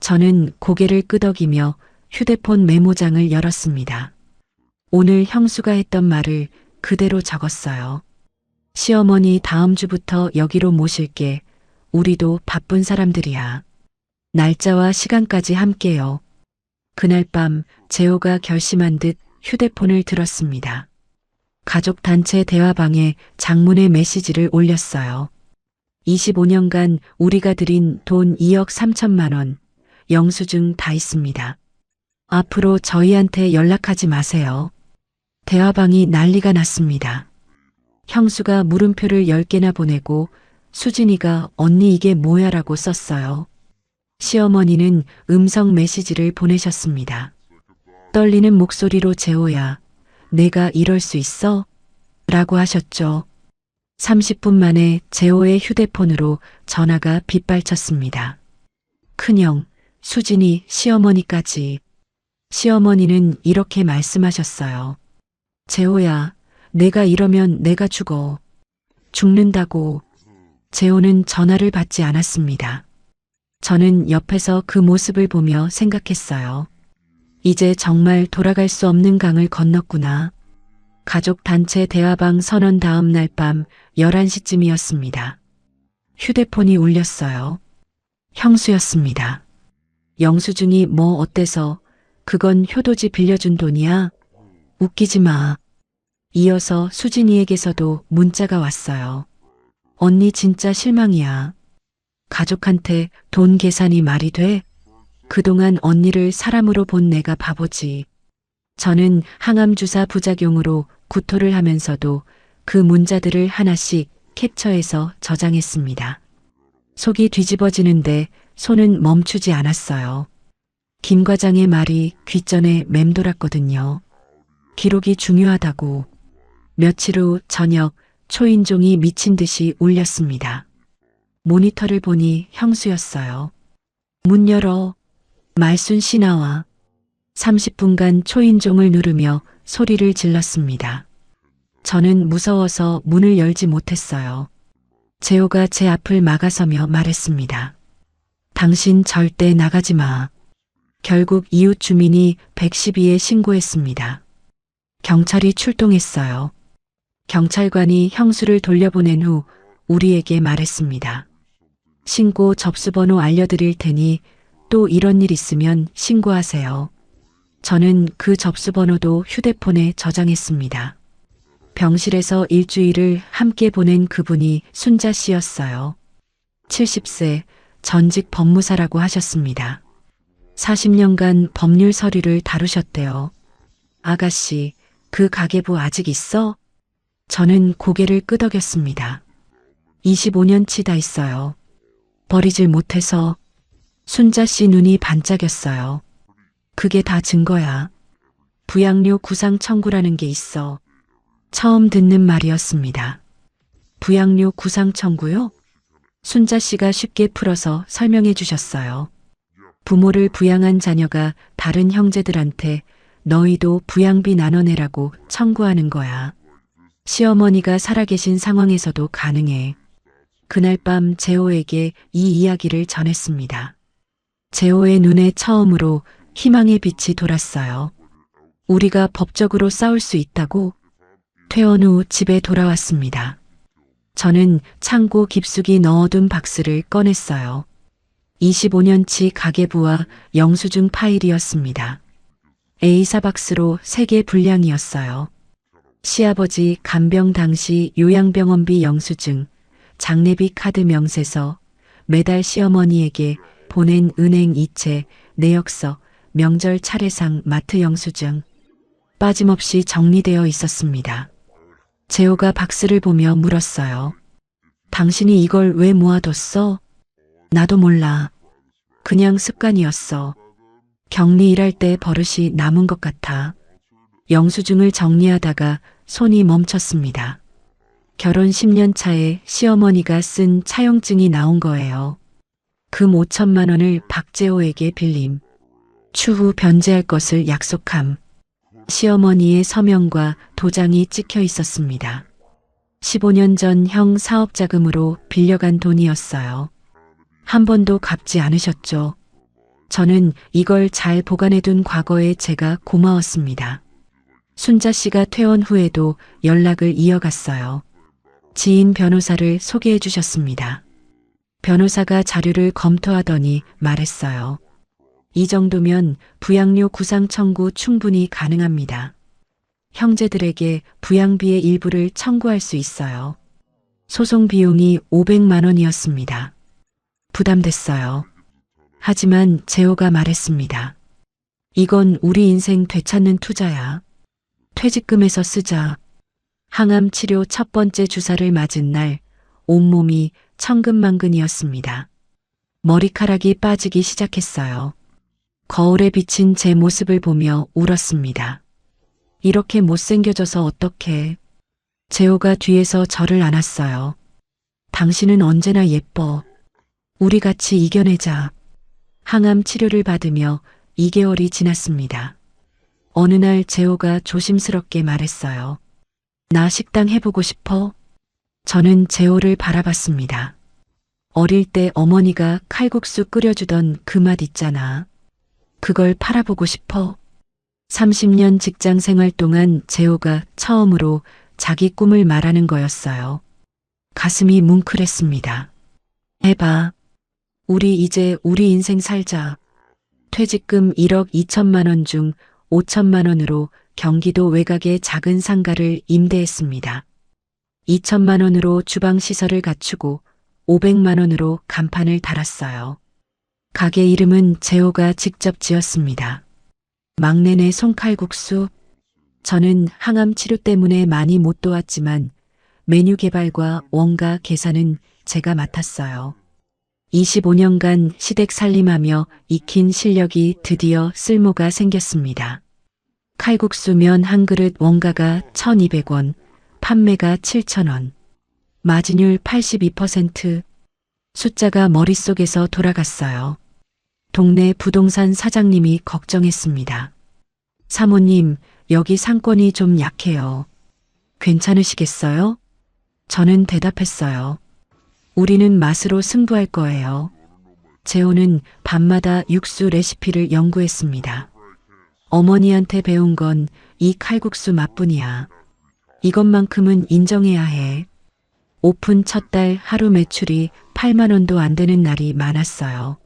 저는 고개를 끄덕이며 휴대폰 메모장을 열었습니다. 오늘 형수가 했던 말을 그대로 적었어요. 시어머니 다음 주부터 여기로 모실게. 우리도 바쁜 사람들이야. 날짜와 시간까지 함께요. 그날 밤 재호가 결심한 듯 휴대폰을 들었습니다. 가족 단체 대화방에 장문의 메시지를 올렸어요. 25년간 우리가 들인 돈 2억 3천만 원, 영수증 다 있습니다. 앞으로 저희한테 연락하지 마세요. 대화방이 난리가 났습니다. 형수가 물음표를 10개나 보내고 수진이가 언니 이게 뭐야라고 썼어요. 시어머니는 음성 메시지를 보내셨습니다. 떨리는 목소리로 재호야, 내가 이럴 수 있어? 라고 하셨죠. 30분 만에 재호의 휴대폰으로 전화가 빗발쳤습니다. 큰형, 수진이, 시어머니까지. 시어머니는 이렇게 말씀하셨어요. 재호야, 내가 이러면 내가 죽어. 죽는다고. 재호는 전화를 받지 않았습니다. 저는 옆에서 그 모습을 보며 생각했어요. 이제 정말 돌아갈 수 없는 강을 건넜구나. 가족 단체 대화방 선언 다음 날 밤 11시쯤이었습니다. 휴대폰이 울렸어요. 형수였습니다. 영수증이 뭐 어때서? 그건 효도지 빌려준 돈이야? 웃기지 마. 이어서 수진이에게서도 문자가 왔어요. 언니 진짜 실망이야. 가족한테 돈 계산이 말이 돼? 그동안 언니를 사람으로 본 내가 바보지. 저는 항암주사 부작용으로 구토를 하면서도 그 문자들을 하나씩 캡처해서 저장했습니다. 속이 뒤집어지는데 손은 멈추지 않았어요. 김 과장의 말이 귓전에 맴돌았거든요. 기록이 중요하다고. 며칠 후 저녁 초인종이 미친 듯이 울렸습니다. 모니터를 보니 형수였어요. 문 열어. 말순 씨 나와. 30분간 초인종을 누르며 소리를 질렀습니다. 저는 무서워서 문을 열지 못했어요. 재호가 제 앞을 막아서며 말했습니다. 당신 절대 나가지 마. 결국 이웃 주민이 112에 신고했습니다. 경찰이 출동했어요. 경찰관이 형수를 돌려보낸 후 우리에게 말했습니다. 신고 접수번호 알려드릴 테니 또 이런 일 있으면 신고하세요. 저는 그 접수번호도 휴대폰에 저장했습니다. 병실에서 일주일을 함께 보낸 그분이 순자 씨였어요. 70세 전직 법무사라고 하셨습니다. 40년간 법률 서류를 다루셨대요. 아가씨, 그 가계부 아직 있어? 저는 고개를 끄덕였습니다. 25년치 다 있어요. 버리질 못해서. 순자 씨 눈이 반짝였어요. 그게 다 증거야. 부양료 구상 청구라는 게 있어. 처음 듣는 말이었습니다. 부양료 구상 청구요? 순자 씨가 쉽게 풀어서 설명해 주셨어요. 부모를 부양한 자녀가 다른 형제들한테 너희도 부양비 나눠내라고 청구하는 거야. 시어머니가 살아계신 상황에서도 가능해. 그날 밤 재호에게 이 이야기를 전했습니다. 재호의 눈에 처음으로 희망의 빛이 돌았어요. 우리가 법적으로 싸울 수 있다고? 퇴원 후 집에 돌아왔습니다. 저는 창고 깊숙이 넣어둔 박스를 꺼냈어요. 25년치 가계부와 영수증 파일이었습니다. A사 박스로 3개 분량이었어요. 시아버지 간병 당시 요양병원비 영수증, 장례비 카드 명세서, 매달 시어머니에게 보낸 은행 이체, 내역서, 명절 차례상 마트 영수증. 빠짐없이 정리되어 있었습니다. 재호가 박스를 보며 물었어요. 당신이 이걸 왜 모아뒀어? 나도 몰라. 그냥 습관이었어. 격리 일할 때 버릇이 남은 것 같아. 영수증을 정리하다가 손이 멈췄습니다. 결혼 10년 차에 시어머니가 쓴 차용증이 나온 거예요. 금 5천만 원을 박재호에게 빌림. 추후 변제할 것을 약속함. 시어머니의 서명과 도장이 찍혀 있었습니다. 15년 전 형 사업자금으로 빌려간 돈이었어요. 한 번도 갚지 않으셨죠. 저는 이걸 잘 보관해둔 과거의 제가 고마웠습니다. 순자 씨가 퇴원 후에도 연락을 이어갔어요. 지인 변호사를 소개해 주셨습니다. 변호사가 자료를 검토하더니 말했어요. 이 정도면 부양료 구상 청구 충분히 가능합니다. 형제들에게 부양비의 일부를 청구할 수 있어요. 소송 비용이 500만 원이었습니다. 부담됐어요. 하지만 재호가 말했습니다. 이건 우리 인생 되찾는 투자야. 퇴직금에서 쓰자. 항암 치료 첫 번째 주사를 맞은 날 온몸이 천근만근이었습니다. 머리카락이 빠지기 시작했어요. 거울에 비친 제 모습을 보며 울었습니다. 이렇게 못생겨져서 어떡해. 재호가 뒤에서 저를 안았어요. 당신은 언제나 예뻐. 우리 같이 이겨내자. 항암 치료를 받으며 2개월이 지났습니다. 어느 날 재호가 조심스럽게 말했어요. 나 식당 해보고 싶어? 저는 재호를 바라봤습니다. 어릴 때 어머니가 칼국수 끓여주던 그 맛 있잖아. 그걸 팔아보고 싶어? 30년 직장 생활 동안 재호가 처음으로 자기 꿈을 말하는 거였어요. 가슴이 뭉클했습니다. 해봐. 우리 이제 우리 인생 살자. 퇴직금 1억 2천만 원 중 5천만 원으로 경기도 외곽의 작은 상가를 임대했습니다. 2천만 원으로 주방 시설을 갖추고 500만 원으로 간판을 달았어요. 가게 이름은 재호가 직접 지었습니다. 막내네 손칼국수. 저는 항암 치료 때문에 많이 못 도왔지만 메뉴 개발과 원가 계산은 제가 맡았어요. 25년간 시댁 살림하며 익힌 실력이 드디어 쓸모가 생겼습니다. 칼국수 면 한 그릇 원가가 1,200원, 판매가 7,000원, 마진율 82%. 숫자가 머릿속에서 돌아갔어요. 동네 부동산 사장님이 걱정했습니다. 사모님, 여기 상권이 좀 약해요. 괜찮으시겠어요? 저는 대답했어요. 우리는 맛으로 승부할 거예요. 재호는 밤마다 육수 레시피를 연구했습니다. 어머니한테 배운 건 이 칼국수 맛뿐이야. 이것만큼은 인정해야 해. 오픈 첫 달 하루 매출이 8만 원도 안 되는 날이 많았어요.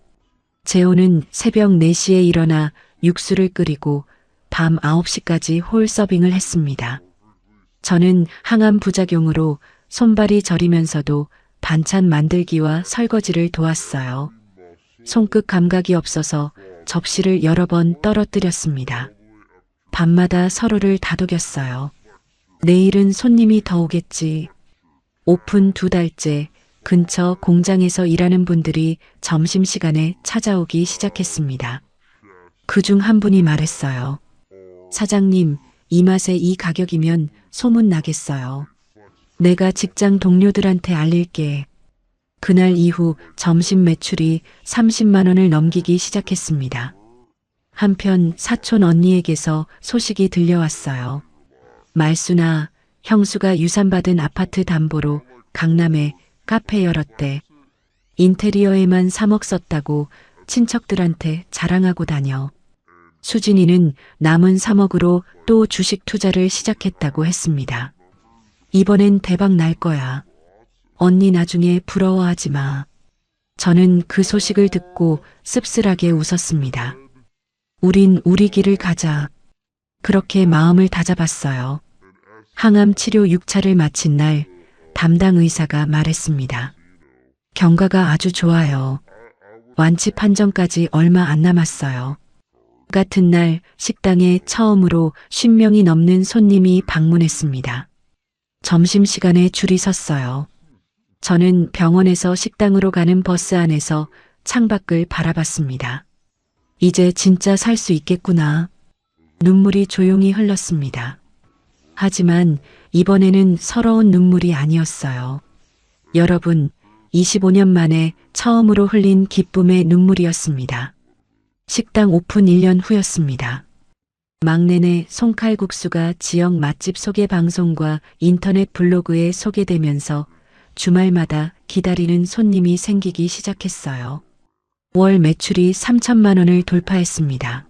재호는 새벽 4시에 일어나 육수를 끓이고 밤 9시까지 홀 서빙을 했습니다. 저는 항암 부작용으로 손발이 저리면서도 반찬 만들기와 설거지를 도왔어요. 손끝 감각이 없어서 접시를 여러 번 떨어뜨렸습니다. 밤마다 서로를 다독였어요. 내일은 손님이 더 오겠지. 오픈 2달째 근처 공장에서 일하는 분들이 점심시간에 찾아오기 시작했습니다. 그중 한 분이 말했어요. 사장님, 이 맛에 이 가격이면 소문 나겠어요. 내가 직장 동료들한테 알릴게. 그날 이후 점심 매출이 30만 원을 넘기기 시작했습니다. 한편 사촌 언니에게서 소식이 들려왔어요. 말수나 형수가 유산받은 아파트 담보로 강남에 카페 열었대. 인테리어에만 3억 썼다고 친척들한테 자랑하고 다녀. 수진이는 남은 3억으로 또 주식 투자를 시작했다고 했습니다. 이번엔 대박 날 거야. 언니 나중에 부러워하지 마. 저는 그 소식을 듣고 씁쓸하게 웃었습니다. 우린 우리 길을 가자. 그렇게 마음을 다잡았어요. 항암 치료 6차를 마친 날 담당 의사가 말했습니다. 경과가 아주 좋아요. 완치 판정까지 얼마 안 남았어요. 같은 날 식당에 처음으로 50명이 넘는 손님이 방문했습니다. 점심시간에 줄이 섰어요. 저는 병원에서 식당으로 가는 버스 안에서 창밖을 바라봤습니다. 이제 진짜 살 수 있겠구나. 눈물이 조용히 흘렀습니다. 하지만 이번에는 서러운 눈물이 아니었어요. 여러분, 25년 만에 처음으로 흘린 기쁨의 눈물이었습니다. 식당 오픈 1년 후였습니다. 막내네 손칼국수가 지역 맛집 소개 방송과 인터넷 블로그에 소개되면서 주말마다 기다리는 손님이 생기기 시작했어요. 월 매출이 3천만 원을 돌파했습니다.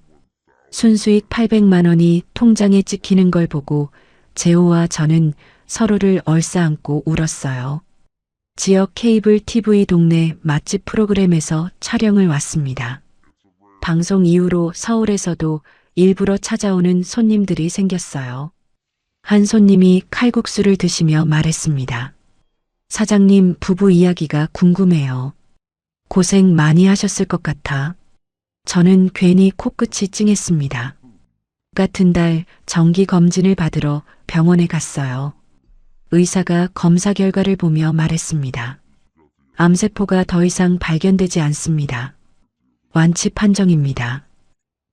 순수익 800만 원이 통장에 찍히는 걸 보고 재호와 저는 서로를 얼싸안고 울었어요. 지역 케이블 TV 동네 맛집 프로그램에서 촬영을 왔습니다. 방송 이후로 서울에서도 일부러 찾아오는 손님들이 생겼어요. 한 손님이 칼국수를 드시며 말했습니다. 사장님, 부부 이야기가 궁금해요. 고생 많이 하셨을 것 같아. 저는 괜히 코끝이 찡했습니다. 같은 달 정기 검진을 받으러 병원에 갔어요. 의사가 검사 결과를 보며 말했습니다. 암세포가 더 이상 발견되지 않습니다. 완치 판정입니다.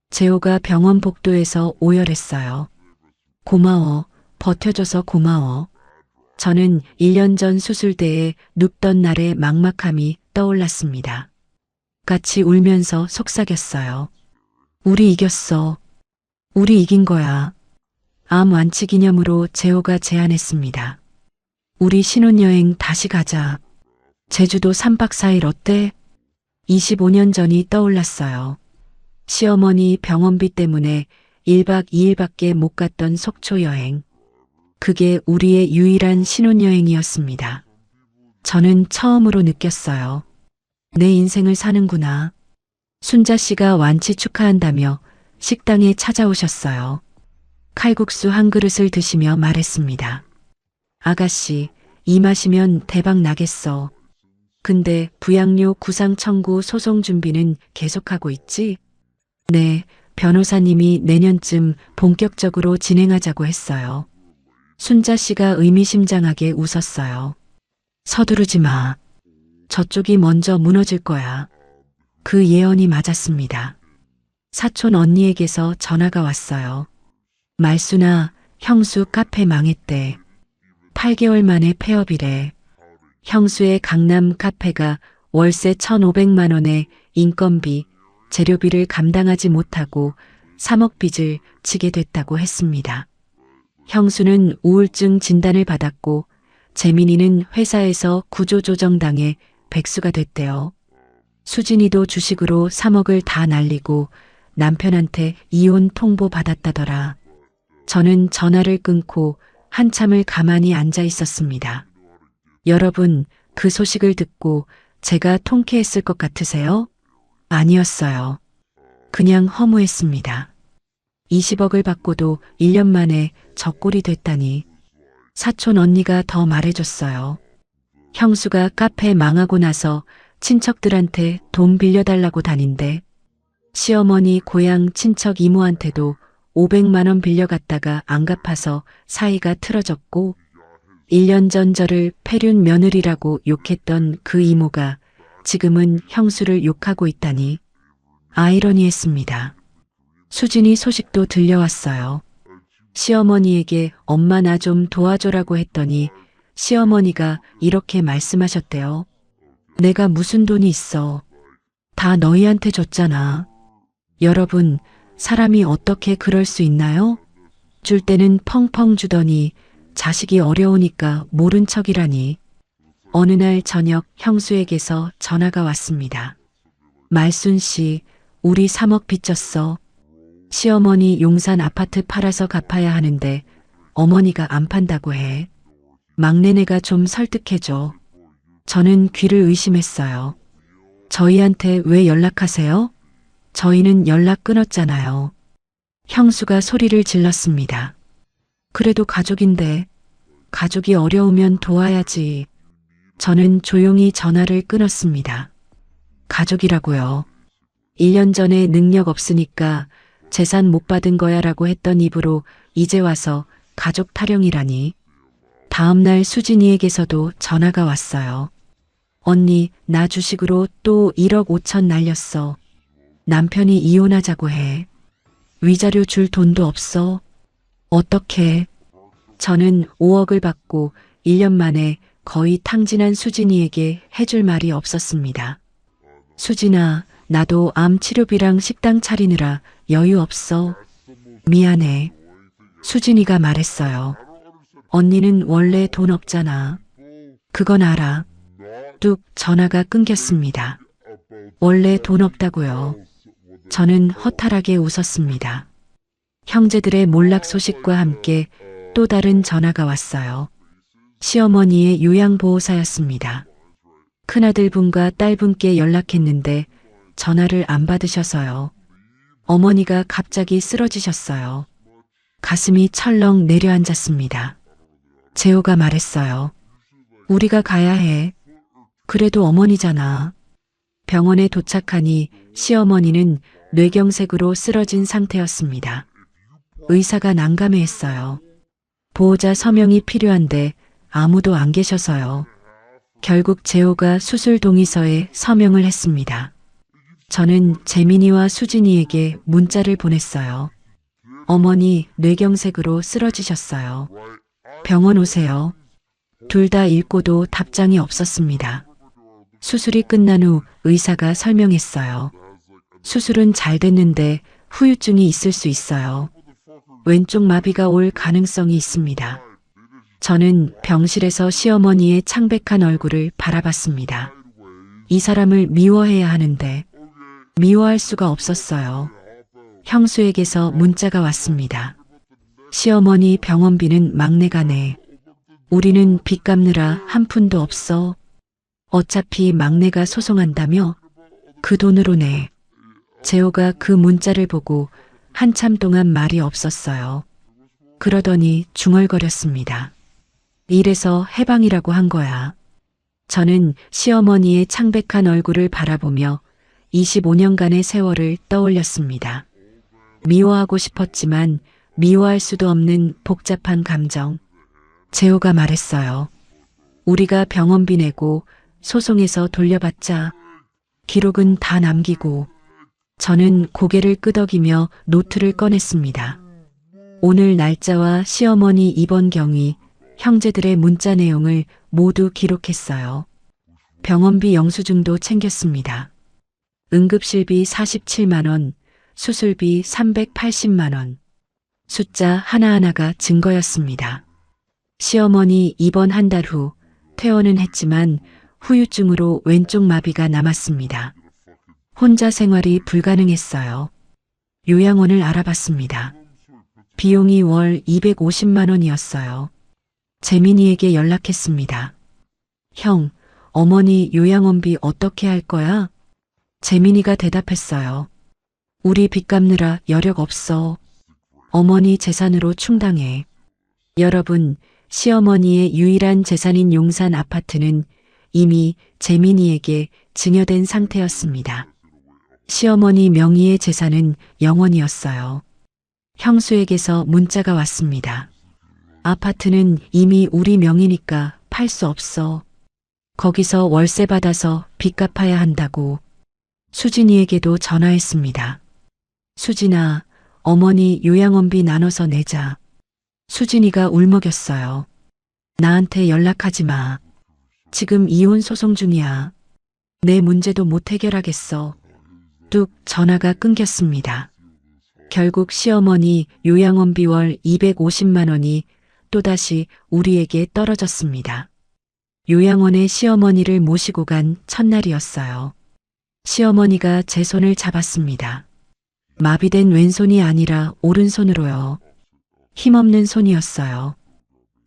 재호가 병원 복도에서 오열했어요. 고마워. 버텨줘서 고마워. 저는 1년 전 수술대에 눕던 날의 막막함이 떠올랐습니다. 같이 울면서 속삭였어요. 우리 이겼어. 우리 이긴 거야. 암 완치 기념으로 재호가 제안했습니다. 우리 신혼여행 다시 가자. 제주도 3박 4일 어때? 25년 전이 떠올랐어요. 시어머니 병원비 때문에 1박 2일밖에 못 갔던 속초 여행. 그게 우리의 유일한 신혼여행이었습니다. 저는 처음으로 느꼈어요. 내 인생을 사는구나. 순자 씨가 완치 축하한다며 식당에 찾아오셨어요. 칼국수 한 그릇을 드시며 말했습니다. 아가씨, 이 마시면 대박 나겠어. 근데 부양료 구상 청구 소송 준비는 계속하고 있지? 네, 변호사님이 내년쯤 본격적으로 진행하자고 했어요. 순자 씨가 의미심장하게 웃었어요. 서두르지 마. 저쪽이 먼저 무너질 거야. 그 예언이 맞았습니다. 사촌 언니에게서 전화가 왔어요. 말수나 형수 카페 망했대. 8개월 만에 폐업이래. 형수의 강남 카페가 월세 1,500만 원에 인건비, 재료비를 감당하지 못하고 3억 빚을 지게 됐다고 했습니다. 형수는 우울증 진단을 받았고 재민이는 회사에서 구조조정당해 백수가 됐대요. 수진이도 주식으로 3억을 다 날리고 남편한테 이혼 통보 받았다더라. 저는 전화를 끊고 한참을 가만히 앉아 있었습니다. 여러분, 그 소식을 듣고 제가 통쾌했을 것 같으세요? 아니었어요. 그냥 허무했습니다. 20억을 받고도 1년 만에 저 꼴이 됐다니. 사촌 언니가 더 말해줬어요. 형수가 카페 망하고 나서 친척들한테 돈 빌려달라고 다닌대. 시어머니 고향 친척 이모한테도 500만 원 빌려갔다가 안 갚아서 사이가 틀어졌고 1년 전 저를 폐륜 며느리라고 욕했던 그 이모가 지금은 형수를 욕하고 있다니. 아이러니했습니다. 수진이 소식도 들려왔어요. 시어머니에게 엄마 나 좀 도와줘라고 했더니 시어머니가 이렇게 말씀하셨대요. 내가 무슨 돈이 있어. 다 너희한테 줬잖아. 여러분, 사람이 어떻게 그럴 수 있나요? 줄 때는 펑펑 주더니 자식이 어려우니까 모른 척이라니. 어느 날 저녁 형수에게서 전화가 왔습니다. 말순 씨, 우리 3억 빚졌어. 시어머니 용산 아파트 팔아서 갚아야 하는데 어머니가 안 판다고 해. 막내네가 좀 설득해줘. 저는 귀를 의심했어요. 저희한테 왜 연락하세요? 저희는 연락 끊었잖아요. 형수가 소리를 질렀습니다. 그래도 가족인데 가족이 어려우면 도와야지. 저는 조용히 전화를 끊었습니다. 가족이라고요. 1년 전에 능력 없으니까 재산 못 받은 거야 라고 했던 입으로 이제 와서 가족 타령이라니. 다음 날 수진이에게서도 전화가 왔어요. 언니, 나 주식으로 또 1억 5천 날렸어. 남편이 이혼하자고 해. 위자료 줄 돈도 없어. 어떡해. 저는 5억을 받고 1년 만에 거의 탕진한 수진이에게 해줄 말이 없었습니다. 수진아, 나도 암 치료비랑 식당 차리느라 여유 없어. 미안해. 수진이가 말했어요. 언니는 원래 돈 없잖아. 그건 알아. 뚝 전화가 끊겼습니다. 원래 돈 없다고요. 저는 허탈하게 웃었습니다. 형제들의 몰락 소식과 함께 또 다른 전화가 왔어요. 시어머니의 요양보호사였습니다. 큰아들 분과 딸 분께 연락했는데 전화를 안 받으셔서요. 어머니가 갑자기 쓰러지셨어요. 가슴이 철렁 내려앉았습니다. 재호가 말했어요. 우리가 가야 해. 그래도 어머니잖아. 병원에 도착하니 시어머니는 뇌경색으로 쓰러진 상태였습니다. 의사가 난감해했어요. 보호자 서명이 필요한데 아무도 안 계셔서요. 결국 재호가 수술 동의서에 서명을 했습니다. 저는 재민이와 수진이에게 문자를 보냈어요. 어머니 뇌경색으로 쓰러지셨어요. 병원 오세요. 둘 다 읽고도 답장이 없었습니다. 수술이 끝난 후 의사가 설명했어요. 수술은 잘 됐는데 후유증이 있을 수 있어요. 왼쪽 마비가 올 가능성이 있습니다. 저는 병실에서 시어머니의 창백한 얼굴을 바라봤습니다. 이 사람을 미워해야 하는데 미워할 수가 없었어요. 형수에게서 문자가 왔습니다. 시어머니 병원비는 막내가 내. 우리는 빚 갚느라 한 푼도 없어. 어차피 막내가 소송한다며 그 돈으로 내. 재호가 그 문자를 보고 한참 동안 말이 없었어요. 그러더니 중얼거렸습니다. 이래서 해방이라고 한 거야. 저는 시어머니의 창백한 얼굴을 바라보며 25년간의 세월을 떠올렸습니다. 미워하고 싶었지만 미워할 수도 없는 복잡한 감정. 재호가 말했어요. 우리가 병원비 내고 소송에서 돌려받자. 기록은 다 남기고. 저는 고개를 끄덕이며 노트를 꺼냈습니다. 오늘 날짜와 시어머니 입원 경위, 형제들의 문자 내용을 모두 기록했어요. 병원비 영수증도 챙겼습니다. 응급실비 47만 원, 수술비 380만 원. 숫자 하나하나가 증거였습니다. 시어머니 입원 한 달 후 퇴원은 했지만 후유증으로 왼쪽 마비가 남았습니다. 혼자 생활이 불가능했어요. 요양원을 알아봤습니다. 비용이 월 250만 원이었어요. 재민이에게 연락했습니다. 형, 어머니 요양원비 어떻게 할 거야? 재민이가 대답했어요. 우리 빚 갚느라 여력 없어. 어머니 재산으로 충당해. 여러분, 시어머니의 유일한 재산인 용산 아파트는 이미 재민이에게 증여된 상태였습니다. 시어머니 명의의 재산은 0원이었어요. 형수에게서 문자가 왔습니다. 아파트는 이미 우리 명의니까 팔 수 없어. 거기서 월세 받아서 빚 갚아야 한다고. 수진이에게도 전화했습니다. 수진아, 어머니 요양원비 나눠서 내자. 수진이가 울먹였어요. 나한테 연락하지 마. 지금 이혼 소송 중이야. 내 문제도 못 해결하겠어. 뚝 전화가 끊겼습니다. 결국 시어머니 요양원비 월 250만 원이 또다시 우리에게 떨어졌습니다. 요양원에 시어머니를 모시고 간 첫날이었어요. 시어머니가 제 손을 잡았습니다. 마비된 왼손이 아니라 오른손으로요. 힘없는 손이었어요.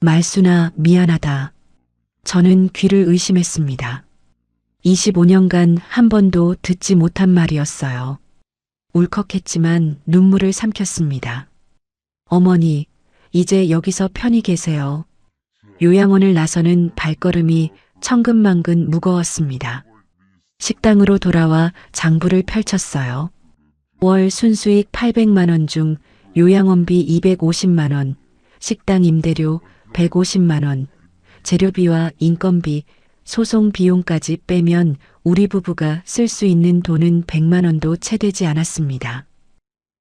말순아, 미안하다. 저는 귀를 의심했습니다. 25년간 한 번도 듣지 못한 말이었어요. 울컥했지만 눈물을 삼켰습니다. 어머니, 이제 여기서 편히 계세요. 요양원을 나서는 발걸음이 천근만근 무거웠습니다. 식당으로 돌아와 장부를 펼쳤어요. 월 순수익 800만 원 중 요양원비 250만 원, 식당 임대료 150만 원, 재료비와 인건비, 소송 비용까지 빼면 우리 부부가 쓸 수 있는 돈은 100만 원도 채 되지 않았습니다.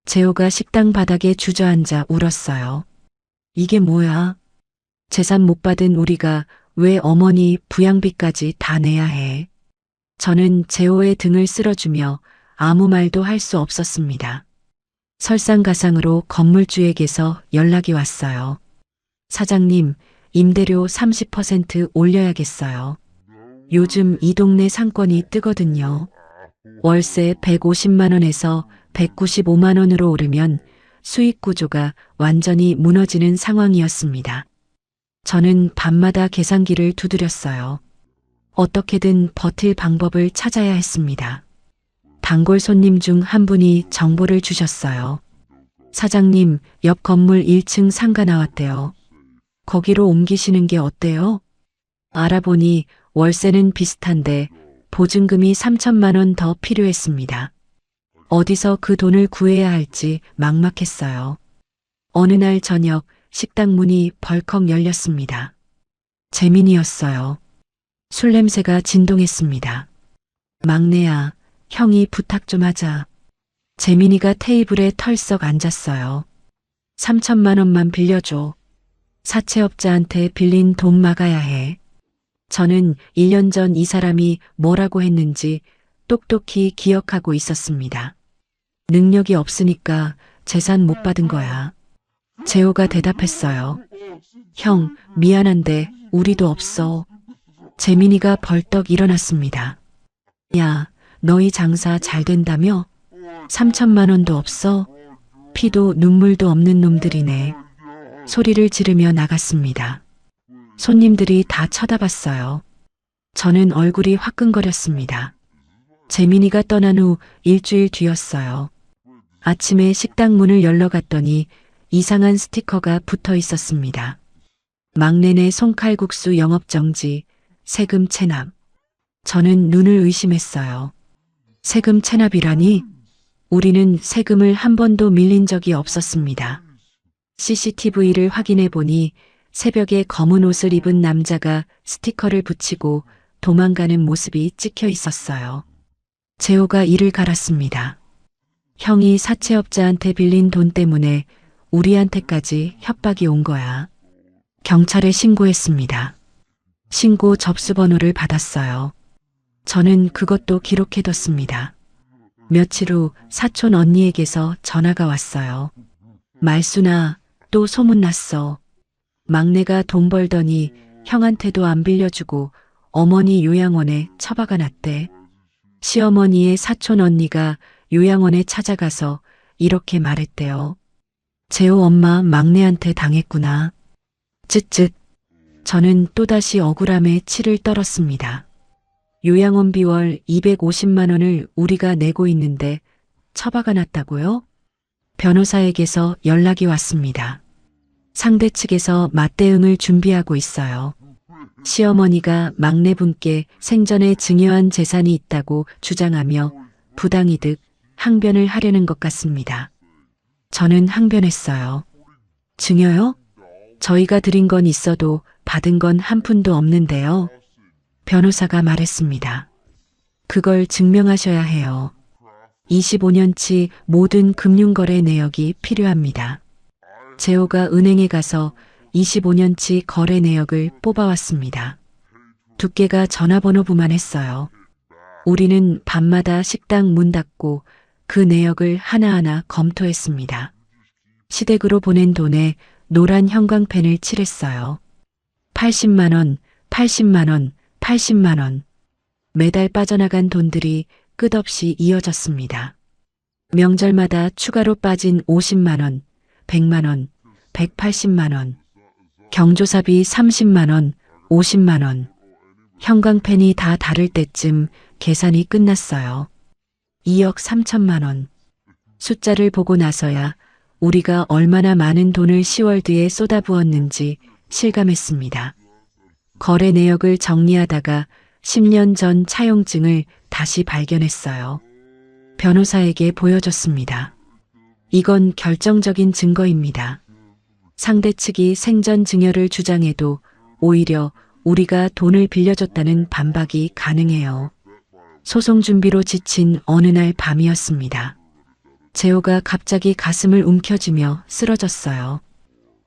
재호가 식당 바닥에 주저앉아 울었어요. 이게 뭐야? 재산 못 받은 우리가 왜 어머니 부양비까지 다 내야 해? 저는 재호의 등을 쓸어주며 아무 말도 할 수 없었습니다. 설상가상으로 건물주에게서 연락이 왔어요. 사장님, 임대료 30% 올려야겠어요. 요즘 이 동네 상권이 뜨거든요. 월세 150만 원에서 195만 원으로 오르면 수익 구조가 완전히 무너지는 상황이었습니다. 저는 밤마다 계산기를 두드렸어요. 어떻게든 버틸 방법을 찾아야 했습니다. 단골 손님 중 한 분이 정보를 주셨어요. 사장님, 옆 건물 1층 상가 나왔대요. 거기로 옮기시는 게 어때요? 알아보니 월세는 비슷한데 보증금이 3천만 원 더 필요했습니다. 어디서 그 돈을 구해야 할지 막막했어요. 어느 날 저녁 식당 문이 벌컥 열렸습니다. 재민이었어요. 술 냄새가 진동했습니다. 막내야, 형이 부탁 좀 하자. 재민이가 테이블에 털썩 앉았어요. 3천만 원만 빌려줘. 사채업자한테 빌린 돈 막아야 해. 저는 1년 전 이 사람이 뭐라고 했는지 똑똑히 기억하고 있었습니다. 능력이 없으니까 재산 못 받은 거야. 재호가 대답했어요. 형, 미안한데 우리도 없어. 재민이가 벌떡 일어났습니다. 야, 너희 장사 잘 된다며? 3천만 원도 없어? 피도 눈물도 없는 놈들이네. 소리를 지르며 나갔습니다. 손님들이 다 쳐다봤어요. 저는 얼굴이 화끈거렸습니다. 재민이가 떠난 후 일주일 뒤였어요. 아침에 식당 문을 열러 갔더니 이상한 스티커가 붙어 있었습니다. 막내네 송칼국수 영업정지, 세금 체납. 저는 눈을 의심했어요. 세금 체납이라니? 우리는 세금을 한 번도 밀린 적이 없었습니다. CCTV를 확인해 보니 새벽에 검은 옷을 입은 남자가 스티커를 붙이고 도망가는 모습이 찍혀 있었어요. 재호가 이를 갈았습니다. 형이 사채업자한테 빌린 돈 때문에 우리한테까지 협박이 온 거야. 경찰에 신고했습니다. 신고 접수번호를 받았어요. 저는 그것도 기록해뒀습니다. 며칠 후 사촌 언니에게서 전화가 왔어요. 말순아, 또 소문났어. 막내가 돈 벌더니 형한테도 안 빌려주고 어머니 요양원에 처박아 놨대. 시어머니의 사촌 언니가 요양원에 찾아가서 이렇게 말했대요. 재호 엄마 막내한테 당했구나. 쯧쯧. 저는 또다시 억울함에 치를 떨었습니다. 요양원비 월 250만 원을 우리가 내고 있는데 처박아 놨다고요? 변호사에게서 연락이 왔습니다. 상대 측에서 맞대응을 준비하고 있어요. 시어머니가 막내분께 생전에 증여한 재산이 있다고 주장하며 부당이득, 항변을 하려는 것 같습니다. 저는 항변했어요. 증여요? 저희가 드린 건 있어도 받은 건 한 푼도 없는데요. 변호사가 말했습니다. 그걸 증명하셔야 해요. 25년치 모든 금융거래 내역이 필요합니다. 재호가 은행에 가서 25년치 거래 내역을 뽑아왔습니다. 두께가 전화번호부만 했어요. 우리는 밤마다 식당 문 닫고 그 내역을 하나하나 검토했습니다. 시댁으로 보낸 돈에 노란 형광펜을 칠했어요. 80만 원, 80만 원, 80만 원. 매달 빠져나간 돈들이 끝없이 이어졌습니다. 명절마다 추가로 빠진 50만 원, 100만 원, 180만 원. 경조사비 30만 원, 50만 원. 형광펜이 다 닳을 때쯤 계산이 끝났어요. 2억 3천만 원. 숫자를 보고 나서야 우리가 얼마나 많은 돈을 10월 뒤에 쏟아부었는지 실감했습니다. 거래 내역을 정리하다가 10년 전 차용증을 다시 발견했어요. 변호사에게 보여줬습니다. 이건 결정적인 증거입니다. 상대 측이 생전 증여를 주장해도 오히려 우리가 돈을 빌려줬다는 반박이 가능해요. 소송 준비로 지친 어느 날 밤이었습니다. 재호가 갑자기 가슴을 움켜쥐며 쓰러졌어요.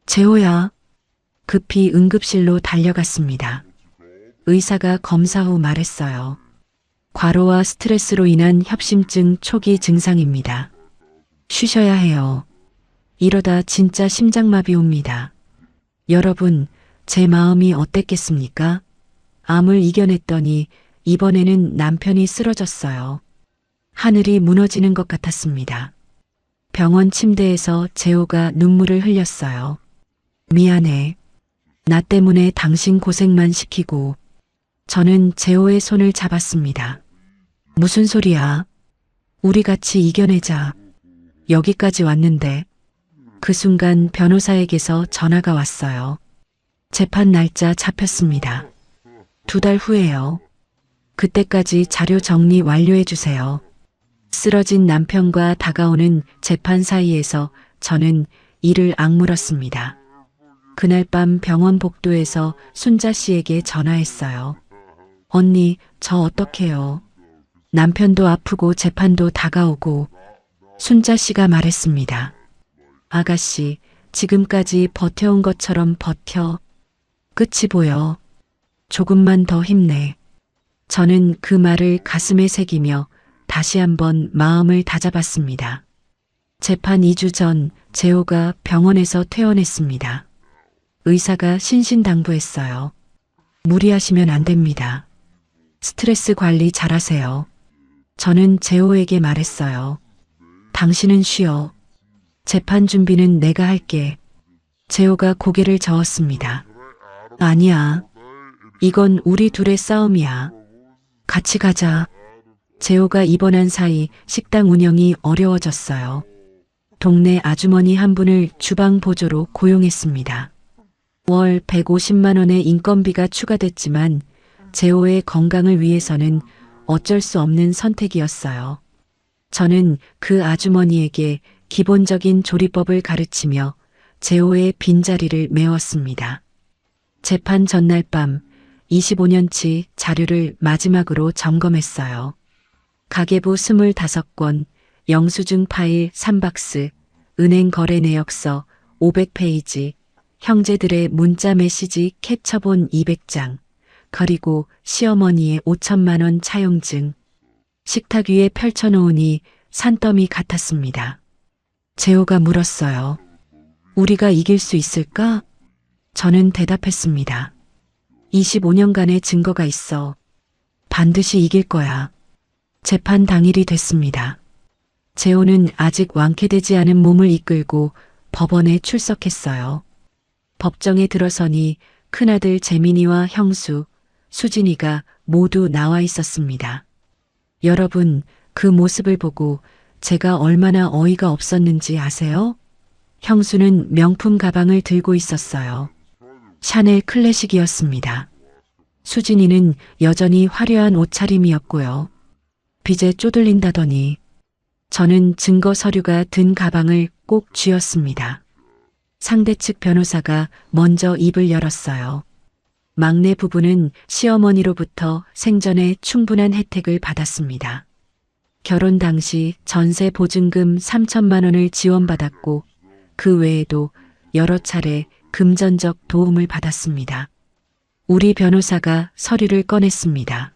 재호야. 급히 응급실로 달려갔습니다. 의사가 검사 후 말했어요. 과로와 스트레스로 인한 협심증 초기 증상입니다. 쉬셔야 해요. 이러다 진짜 심장마비 옵니다. 여러분, 제 마음이 어땠겠습니까? 암을 이겨냈더니 이번에는 남편이 쓰러졌어요. 하늘이 무너지는 것 같았습니다. 병원 침대에서 재호가 눈물을 흘렸어요. 미안해. 나 때문에 당신 고생만 시키고. 저는 재호의 손을 잡았습니다. 무슨 소리야? 우리 같이 이겨내자. 여기까지 왔는데. 그 순간 변호사에게서 전화가 왔어요. 재판 날짜 잡혔습니다. 2달 후에요. 그때까지 자료 정리 완료해 주세요. 쓰러진 남편과 다가오는 재판 사이에서 저는 이를 악물었습니다. 그날 밤 병원 복도에서 순자 씨에게 전화했어요. 언니, 저 어떡해요? 남편도 아프고 재판도 다가오고. 순자 씨가 말했습니다. 아가씨, 지금까지 버텨온 것처럼 버텨. 끝이 보여. 조금만 더 힘내. 저는 그 말을 가슴에 새기며 다시 한번 마음을 다잡았습니다. 재판 2주 전 재호가 병원에서 퇴원했습니다. 의사가 신신당부했어요. 무리하시면 안 됩니다. 스트레스 관리 잘하세요. 저는 재호에게 말했어요. 당신은 쉬어. 재판 준비는 내가 할게. 재호가 고개를 저었습니다. 아니야. 이건 우리 둘의 싸움이야. 같이 가자. 재호가 입원한 사이 식당 운영이 어려워졌어요. 동네 아주머니 한 분을 주방 보조로 고용했습니다. 월 150만 원의 인건비가 추가됐지만 재호의 건강을 위해서는 어쩔 수 없는 선택이었어요. 저는 그 아주머니에게 기본적인 조리법을 가르치며 재호의 빈자리를 메웠습니다. 재판 전날 밤 25년치 자료를 마지막으로 점검했어요. 가계부 25건, 영수증 파일 3박스, 은행 거래 내역서 500페이지, 형제들의 문자 메시지 캡처본 200장, 그리고 시어머니의 5천만 원 차용증. 식탁 위에 펼쳐놓으니 산더미 같았습니다. 재호가 물었어요. 우리가 이길 수 있을까? 저는 대답했습니다. 25년간의 증거가 있어. 반드시 이길 거야. 재판 당일이 됐습니다. 재호는 아직 완쾌되지 않은 몸을 이끌고 법원에 출석했어요. 법정에 들어서니 큰아들 재민이와 형수, 수진이가 모두 나와 있었습니다. 여러분, 그 모습을 보고 제가 얼마나 어이가 없었는지 아세요? 형수는 명품 가방을 들고 있었어요. 샤넬 클래식이었습니다. 수진이는 여전히 화려한 옷차림이었고요. 빚에 쪼들린다더니 저는 증거 서류가 든 가방을 꼭 쥐었습니다. 상대 측 변호사가 먼저 입을 열었어요. 막내 부부는 시어머니로부터 생전에 충분한 혜택을 받았습니다. 결혼 당시 전세 보증금 3천만 원을 지원받았고 그 외에도 여러 차례 금전적 도움을 받았습니다. 우리 변호사가 서류를 꺼냈습니다.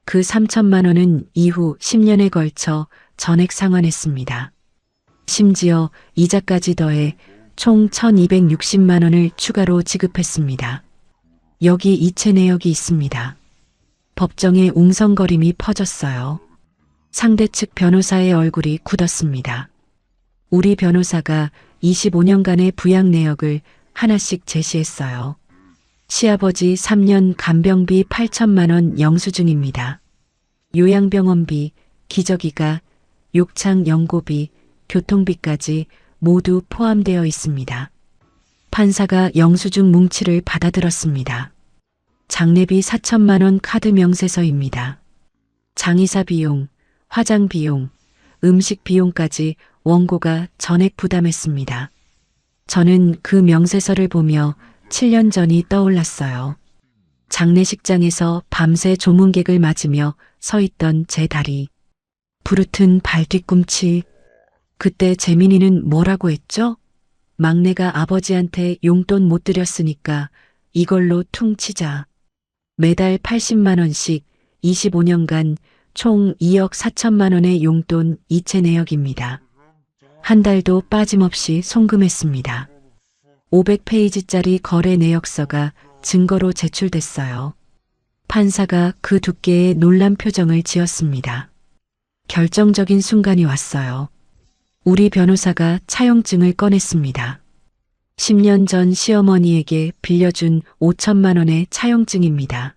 그 3천만 원은 이후 10년에 걸쳐 전액 상환했습니다. 심지어 이자까지 더해 총 1,260만 원을 추가로 지급했습니다. 여기 이체 내역이 있습니다. 법정에 웅성거림이 퍼졌어요. 상대 측 변호사의 얼굴이 굳었습니다. 우리 변호사가 25년간의 부양 내역을 하나씩 제시했어요. 시아버지 3년 간병비 8천만 원 영수증입니다. 요양병원비, 기저귀가, 욕창 연고비, 교통비까지 모두 포함되어 있습니다. 판사가 영수증 뭉치를 받아들었습니다. 장례비 4천만 원 카드 명세서입니다. 장의사 비용, 화장 비용, 음식 비용까지 원고가 전액 부담했습니다. 저는 그 명세서를 보며 7년 전이 떠올랐어요. 장례식장에서 밤새 조문객을 맞으며 서 있던 제 다리. 부르튼 발 뒤꿈치. 그때 재민이는 뭐라고 했죠? 막내가 아버지한테 용돈 못 드렸으니까 이걸로 퉁치자. 매달 80만 원씩 25년간 총 2억 4천만 원의 용돈 이체 내역입니다. 한 달도 빠짐없이 송금했습니다. 500페이지짜리 거래 내역서가 증거로 제출됐어요. 판사가 그 두께의 놀란 표정을 지었습니다. 결정적인 순간이 왔어요. 우리 변호사가 차용증을 꺼냈습니다. 10년 전 시어머니에게 빌려준 5천만 원의 차용증입니다.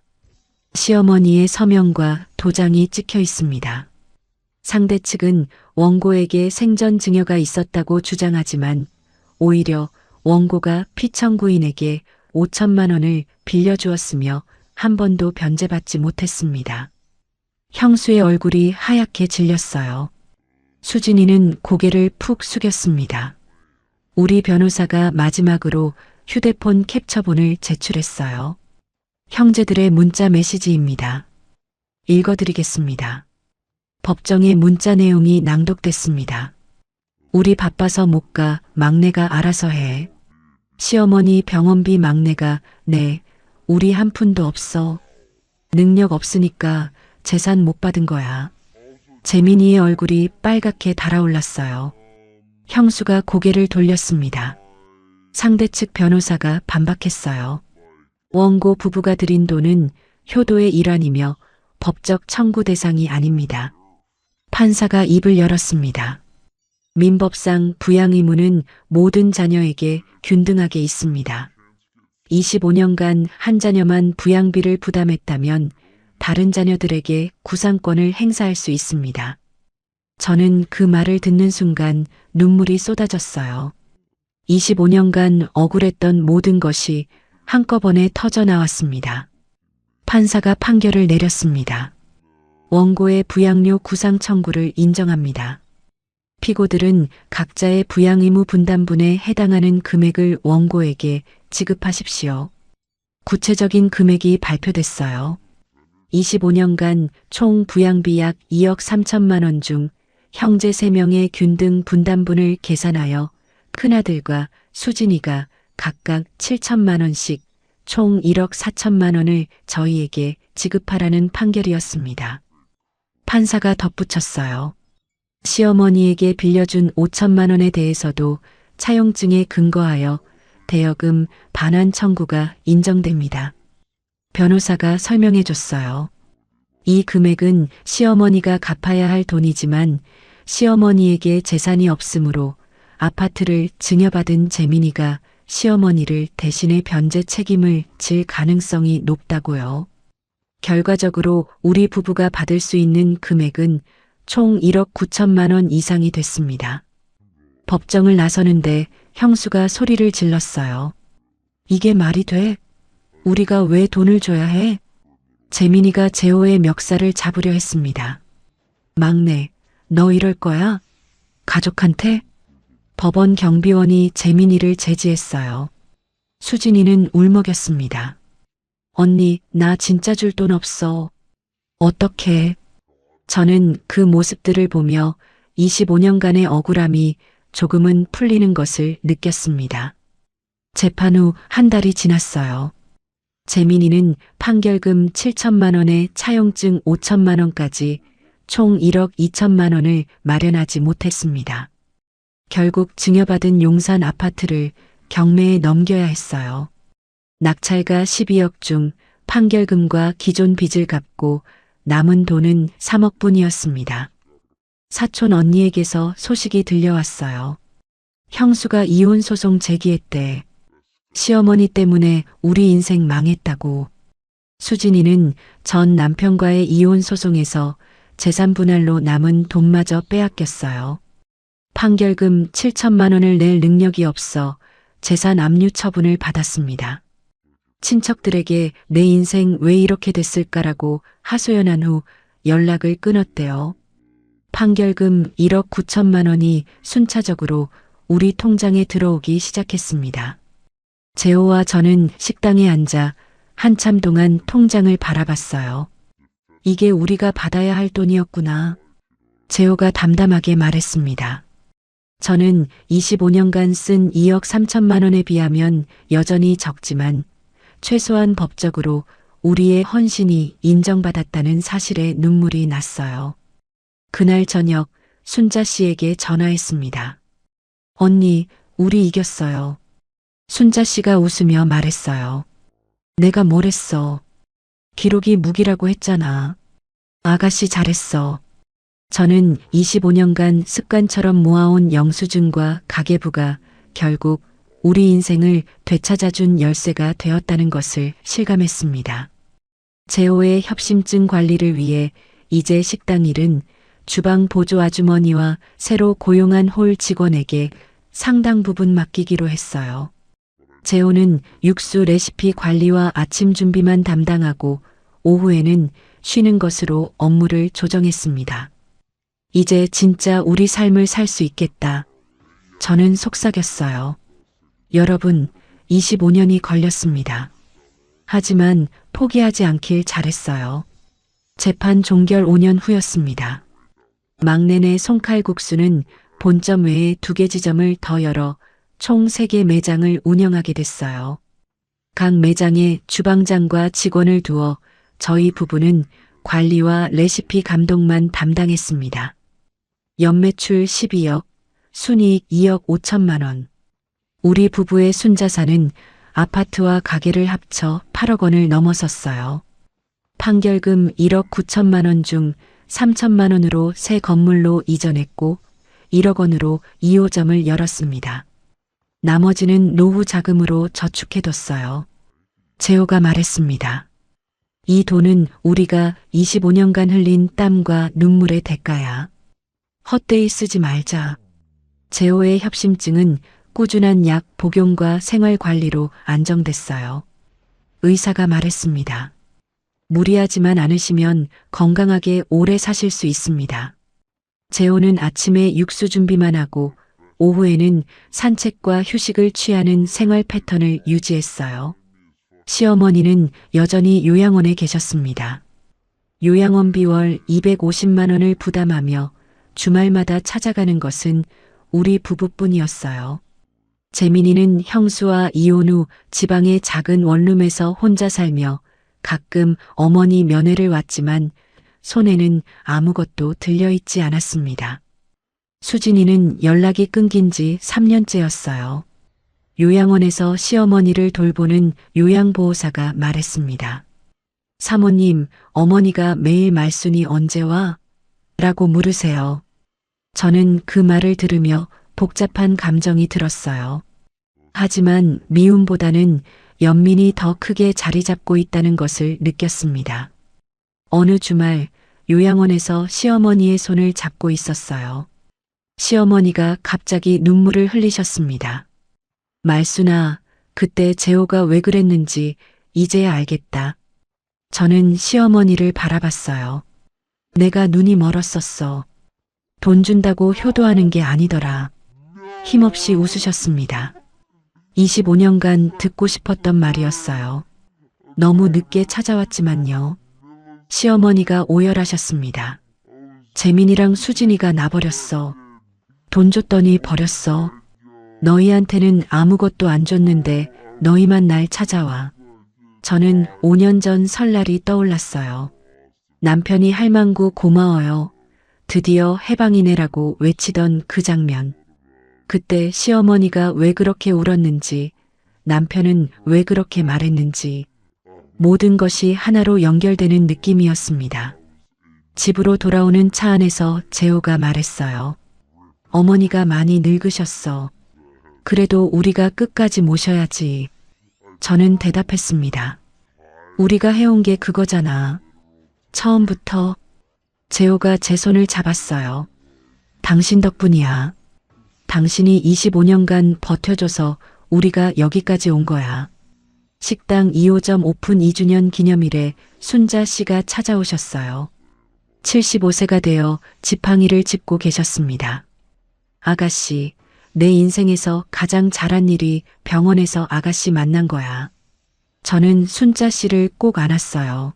시어머니의 서명과 도장이 찍혀 있습니다. 상대 측은 원고에게 생전 증여가 있었다고 주장하지만 오히려 원고가 피청구인에게 5천만 원을 빌려주었으며 한 번도 변제받지 못했습니다. 형수의 얼굴이 하얗게 질렸어요. 수진이는 고개를 푹 숙였습니다. 우리 변호사가 마지막으로 휴대폰 캡처본을 제출했어요. 형제들의 문자 메시지입니다. 읽어드리겠습니다. 법정에 문자 내용이 낭독됐습니다. 우리 바빠서 못 가. 막내가 알아서 해. 시어머니 병원비 막내가 네. 우리 한 푼도 없어. 능력 없으니까 재산 못 받은 거야. 재민이의 얼굴이 빨갛게 달아올랐어요. 형수가 고개를 돌렸습니다. 상대 측 변호사가 반박했어요. 원고 부부가 들인 돈은 효도의 일환이며 법적 청구 대상이 아닙니다. 판사가 입을 열었습니다. 민법상 부양 의무는 모든 자녀에게 균등하게 있습니다. 25년간 한 자녀만 부양비를 부담했다면 다른 자녀들에게 구상권을 행사할 수 있습니다. 저는 그 말을 듣는 순간 눈물이 쏟아졌어요. 25년간 억울했던 모든 것이 한꺼번에 터져 나왔습니다. 판사가 판결을 내렸습니다. 원고의 부양료 구상 청구를 인정합니다. 피고들은 각자의 부양 의무 분담분에 해당하는 금액을 원고에게 지급하십시오. 구체적인 금액이 발표됐어요. 25년간 총 부양비 약 2억 3천만 원 중 형제 3명의 균등 분담분을 계산하여 큰아들과 수진이가 각각 7천만 원씩 총 1억 4천만 원을 저희에게 지급하라는 판결이었습니다. 판사가 덧붙였어요. 시어머니에게 빌려준 5천만 원에 대해서도 차용증에 근거하여 대여금 반환 청구가 인정됩니다. 변호사가 설명해 줬어요. 이 금액은 시어머니가 갚아야 할 돈이지만 시어머니에게 재산이 없으므로 아파트를 증여받은 재민이가 시어머니를 대신해 변제 책임을 질 가능성이 높다고요. 결과적으로 우리 부부가 받을 수 있는 금액은 총 1억 9천만 원 이상이 됐습니다. 법정을 나서는데 형수가 소리를 질렀어요. 이게 말이 돼? 우리가 왜 돈을 줘야 해? 재민이가 재호의 멱살을 잡으려 했습니다. 막내, 너 이럴 거야? 가족한테? 법원 경비원이 재민이를 제지했어요. 수진이는 울먹였습니다. 언니, 나 진짜 줄 돈 없어. 어떡해? 저는 그 모습들을 보며 25년간의 억울함이 조금은 풀리는 것을 느꼈습니다. 재판 후 한 달이 지났어요. 재민이는 판결금 7천만 원에 차용증 5천만 원까지 총 1억 2천만 원을 마련하지 못했습니다. 결국 증여받은 용산 아파트를 경매에 넘겨야 했어요. 낙찰가 12억 중 판결금과 기존 빚을 갚고 남은 돈은 3억뿐이었습니다. 사촌 언니에게서 소식이 들려왔어요. 형수가 이혼 소송 제기했대. 시어머니 때문에 우리 인생 망했다고. 수진이는 전 남편과의 이혼 소송에서 재산 분할로 남은 돈마저 빼앗겼어요. 판결금 7천만 원을 낼 능력이 없어 재산 압류 처분을 받았습니다. 친척들에게 내 인생 왜 이렇게 됐을까라고 하소연한 후 연락을 끊었대요. 판결금 1억 9천만 원이 순차적으로 우리 통장에 들어오기 시작했습니다. 재호와 저는 식당에 앉아 한참 동안 통장을 바라봤어요. 이게 우리가 받아야 할 돈이었구나. 재호가 담담하게 말했습니다. 저는 25년간 쓴 2억 3천만 원에 비하면 여전히 적지만 최소한 법적으로 우리의 헌신이 인정받았다는 사실에 눈물이 났어요. 그날 저녁 순자 씨에게 전화했습니다. 언니, 우리 이겼어요. 순자 씨가 웃으며 말했어요. 내가 뭘 했어. 기록이 무기라고 했잖아. 아가씨 잘했어. 저는 25년간 습관처럼 모아온 영수증과 가계부가 결국 우리 인생을 되찾아준 열쇠가 되었다는 것을 실감했습니다. 재호의 협심증 관리를 위해 이제 식당 일은 주방 보조 아주머니와 새로 고용한 홀 직원에게 상당 부분 맡기기로 했어요. 재호는 육수 레시피 관리와 아침 준비만 담당하고 오후에는 쉬는 것으로 업무를 조정했습니다. 이제 진짜 우리 삶을 살 수 있겠다. 저는 속삭였어요. 여러분, 25년이 걸렸습니다. 하지만 포기하지 않길 잘했어요. 재판 종결 5년 후였습니다. 막내네 송칼국수는 본점 외에 2개 지점을 더 열어 총 3개 매장을 운영하게 됐어요. 각 매장에 주방장과 직원을 두어 저희 부부는 관리와 레시피 감독만 담당했습니다. 연매출 12억, 순이익 2억 5천만 원. 우리 부부의 순자산은 아파트와 가게를 합쳐 8억 원을 넘어섰어요. 판결금 1억 9천만 원 중 3천만 원으로 새 건물로 이전했고 1억 원으로 2호점을 열었습니다. 나머지는 노후 자금으로 저축해뒀어요. 재호가 말했습니다. 이 돈은 우리가 25년간 흘린 땀과 눈물의 대가야. 헛되이 쓰지 말자. 재호의 협심증은 꾸준한 약 복용과 생활 관리로 안정됐어요. 의사가 말했습니다. 무리하지만 않으시면 건강하게 오래 사실 수 있습니다. 재호는 아침에 육수 준비만 하고 오후에는 산책과 휴식을 취하는 생활 패턴을 유지했어요. 시어머니는 여전히 요양원에 계셨습니다. 요양원비 월 250만 원을 부담하며 주말마다 찾아가는 것은 우리 부부뿐이었어요. 재민이는 형수와 이혼 후 지방의 작은 원룸에서 혼자 살며 가끔 어머니 면회를 왔지만 손에는 아무것도 들려있지 않았습니다. 수진이는 연락이 끊긴 지 3년째였어요. 요양원에서 시어머니를 돌보는 요양보호사가 말했습니다. 사모님, 어머니가 매일 말순이 언제 와? 라고 물으세요. 저는 그 말을 들으며 복잡한 감정이 들었어요. 하지만 미움보다는 연민이 더 크게 자리 잡고 있다는 것을 느꼈습니다. 어느 주말 요양원에서 시어머니의 손을 잡고 있었어요. 시어머니가 갑자기 눈물을 흘리셨습니다. 말순아, 그때 재호가 왜 그랬는지 이제야 알겠다. 저는 시어머니를 바라봤어요. 내가 눈이 멀었었어. 돈 준다고 효도하는 게 아니더라. 힘없이 웃으셨습니다. 25년간 듣고 싶었던 말이었어요. 너무 늦게 찾아왔지만요. 시어머니가 오열하셨습니다. 재민이랑 수진이가 나버렸어. 돈 줬더니 버렸어. 너희한테는 아무것도 안 줬는데 너희만 날 찾아와. 저는 5년 전 설날이 떠올랐어요. 남편이 할망구 고마워요. 드디어 해방이네라고 외치던 그 장면. 그때 시어머니가 왜 그렇게 울었는지, 남편은 왜 그렇게 말했는지, 모든 것이 하나로 연결되는 느낌이었습니다. 집으로 돌아오는 차 안에서 재호가 말했어요. 어머니가 많이 늙으셨어. 그래도 우리가 끝까지 모셔야지. 저는 대답했습니다. 우리가 해온 게 그거잖아. 처음부터. 재호가 제 손을 잡았어요. 당신 덕분이야. 당신이 25년간 버텨줘서 우리가 여기까지 온 거야. 식당 2호점 오픈 2주년 기념일에 순자 씨가 찾아오셨어요. 75세가 되어 지팡이를 짚고 계셨습니다. 아가씨, 내 인생에서 가장 잘한 일이 병원에서 아가씨 만난 거야. 저는 순자 씨를 꼭 안았어요.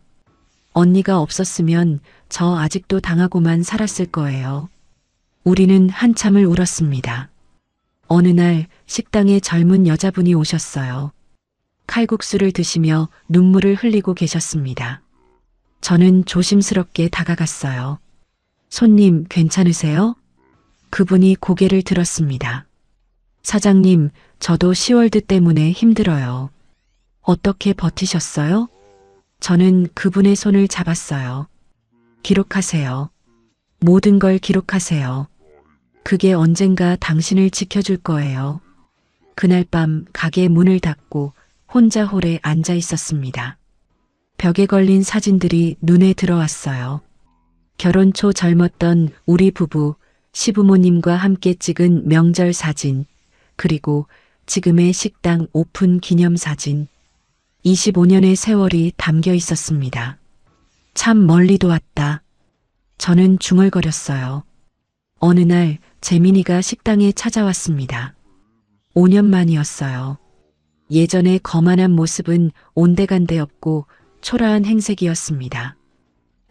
언니가 없었으면 저 아직도 당하고만 살았을 거예요. 우리는 한참을 울었습니다. 어느 날 식당에 젊은 여자분이 오셨어요. 칼국수를 드시며 눈물을 흘리고 계셨습니다. 저는 조심스럽게 다가갔어요. 손님 괜찮으세요? 그분이 고개를 들었습니다. 사장님, 저도 시월드 때문에 힘들어요. 어떻게 버티셨어요? 저는 그분의 손을 잡았어요. 기록하세요. 모든 걸 기록하세요. 그게 언젠가 당신을 지켜줄 거예요. 그날 밤 가게 문을 닫고 혼자 홀에 앉아 있었습니다. 벽에 걸린 사진들이 눈에 들어왔어요. 결혼 초 젊었던 우리 부부, 시부모님과 함께 찍은 명절 사진, 그리고 지금의 식당 오픈 기념 사진. 25년의 세월이 담겨 있었습니다. 참 멀리도 왔다. 저는 중얼거렸어요. 어느 날 재민이가 식당에 찾아왔습니다. 5년 만이었어요. 예전의 거만한 모습은 온데간데 없고 초라한 행색이었습니다.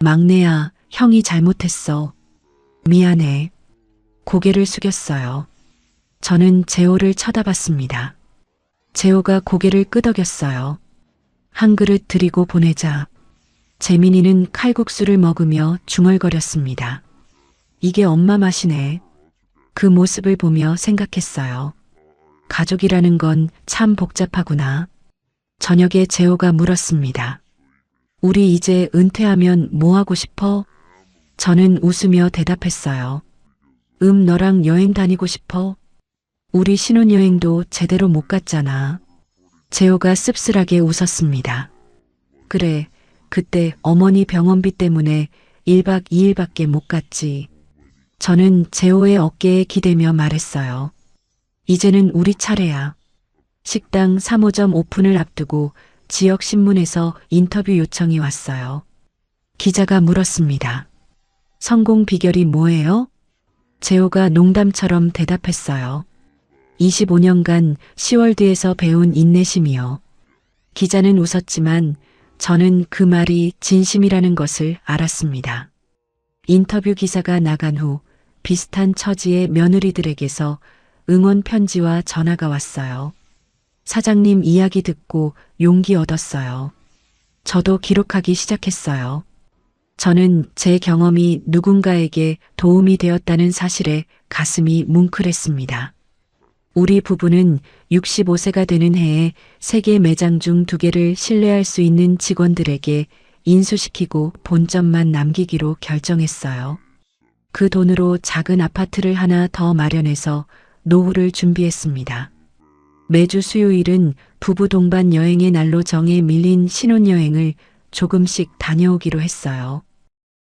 막내야, 형이 잘못했어. 미안해. 고개를 숙였어요. 저는 재호를 쳐다봤습니다. 재호가 고개를 끄덕였어요. 한 그릇 드리고 보내자. 재민이는 칼국수를 먹으며 중얼거렸습니다. 이게 엄마 맛이네. 그 모습을 보며 생각했어요. 가족이라는 건 참 복잡하구나. 저녁에 재호가 물었습니다. 우리 이제 은퇴하면 뭐 하고 싶어? 저는 웃으며 대답했어요. 너랑 여행 다니고 싶어? 우리 신혼여행도 제대로 못 갔잖아. 재호가 씁쓸하게 웃었습니다. 그래, 그때 어머니 병원비 때문에 1박 2일밖에 못 갔지. 저는 재호의 어깨에 기대며 말했어요. 이제는 우리 차례야. 식당 3호점 오픈을 앞두고 지역 신문에서 인터뷰 요청이 왔어요. 기자가 물었습니다. 성공 비결이 뭐예요? 재호가 농담처럼 대답했어요. 25년간 시월드에서 배운 인내심이요. 기자는 웃었지만 저는 그 말이 진심이라는 것을 알았습니다. 인터뷰 기사가 나간 후 비슷한 처지의 며느리들에게서 응원 편지와 전화가 왔어요. 사장님 이야기 듣고 용기 얻었어요. 저도 기록하기 시작했어요. 저는 제 경험이 누군가에게 도움이 되었다는 사실에 가슴이 뭉클했습니다. 우리 부부는 65세가 되는 해에 3개 매장 중 2개를 신뢰할 수 있는 직원들에게 인수시키고 본점만 남기기로 결정했어요. 그 돈으로 작은 아파트를 하나 더 마련해서 노후를 준비했습니다. 매주 수요일은 부부 동반 여행의 날로 정해 밀린 신혼여행을 조금씩 다녀오기로 했어요.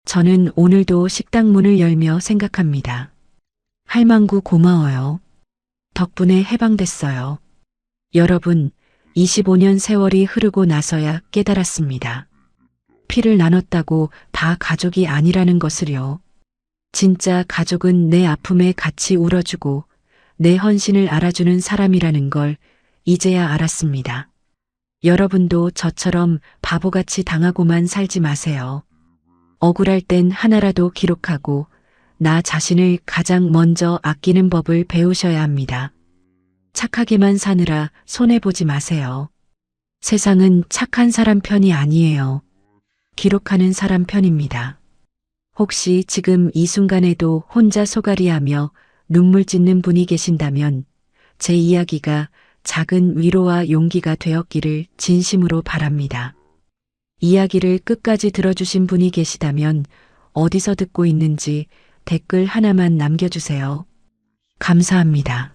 저는 오늘도 식당 문을 열며 생각합니다. 할망구 고마워요. 덕분에 해방됐어요. 여러분, 25년 세월이 흐르고 나서야 깨달았습니다. 피를 나눴다고 다 가족이 아니라는 것을요. 진짜 가족은 내 아픔에 같이 울어주고 내 헌신을 알아주는 사람이라는 걸 이제야 알았습니다. 여러분도 저처럼 바보같이 당하고만 살지 마세요. 억울할 땐 하나라도 기록하고 나 자신을 가장 먼저 아끼는 법을 배우셔야 합니다. 착하게만 사느라 손해보지 마세요. 세상은 착한 사람 편이 아니에요. 기록하는 사람 편입니다. 혹시 지금 이 순간에도 혼자 소갈이하며 눈물 짓는 분이 계신다면 제 이야기가 작은 위로와 용기가 되었기를 진심으로 바랍니다. 이야기를 끝까지 들어주신 분이 계시다면 어디서 듣고 있는지 댓글 하나만 남겨주세요. 감사합니다.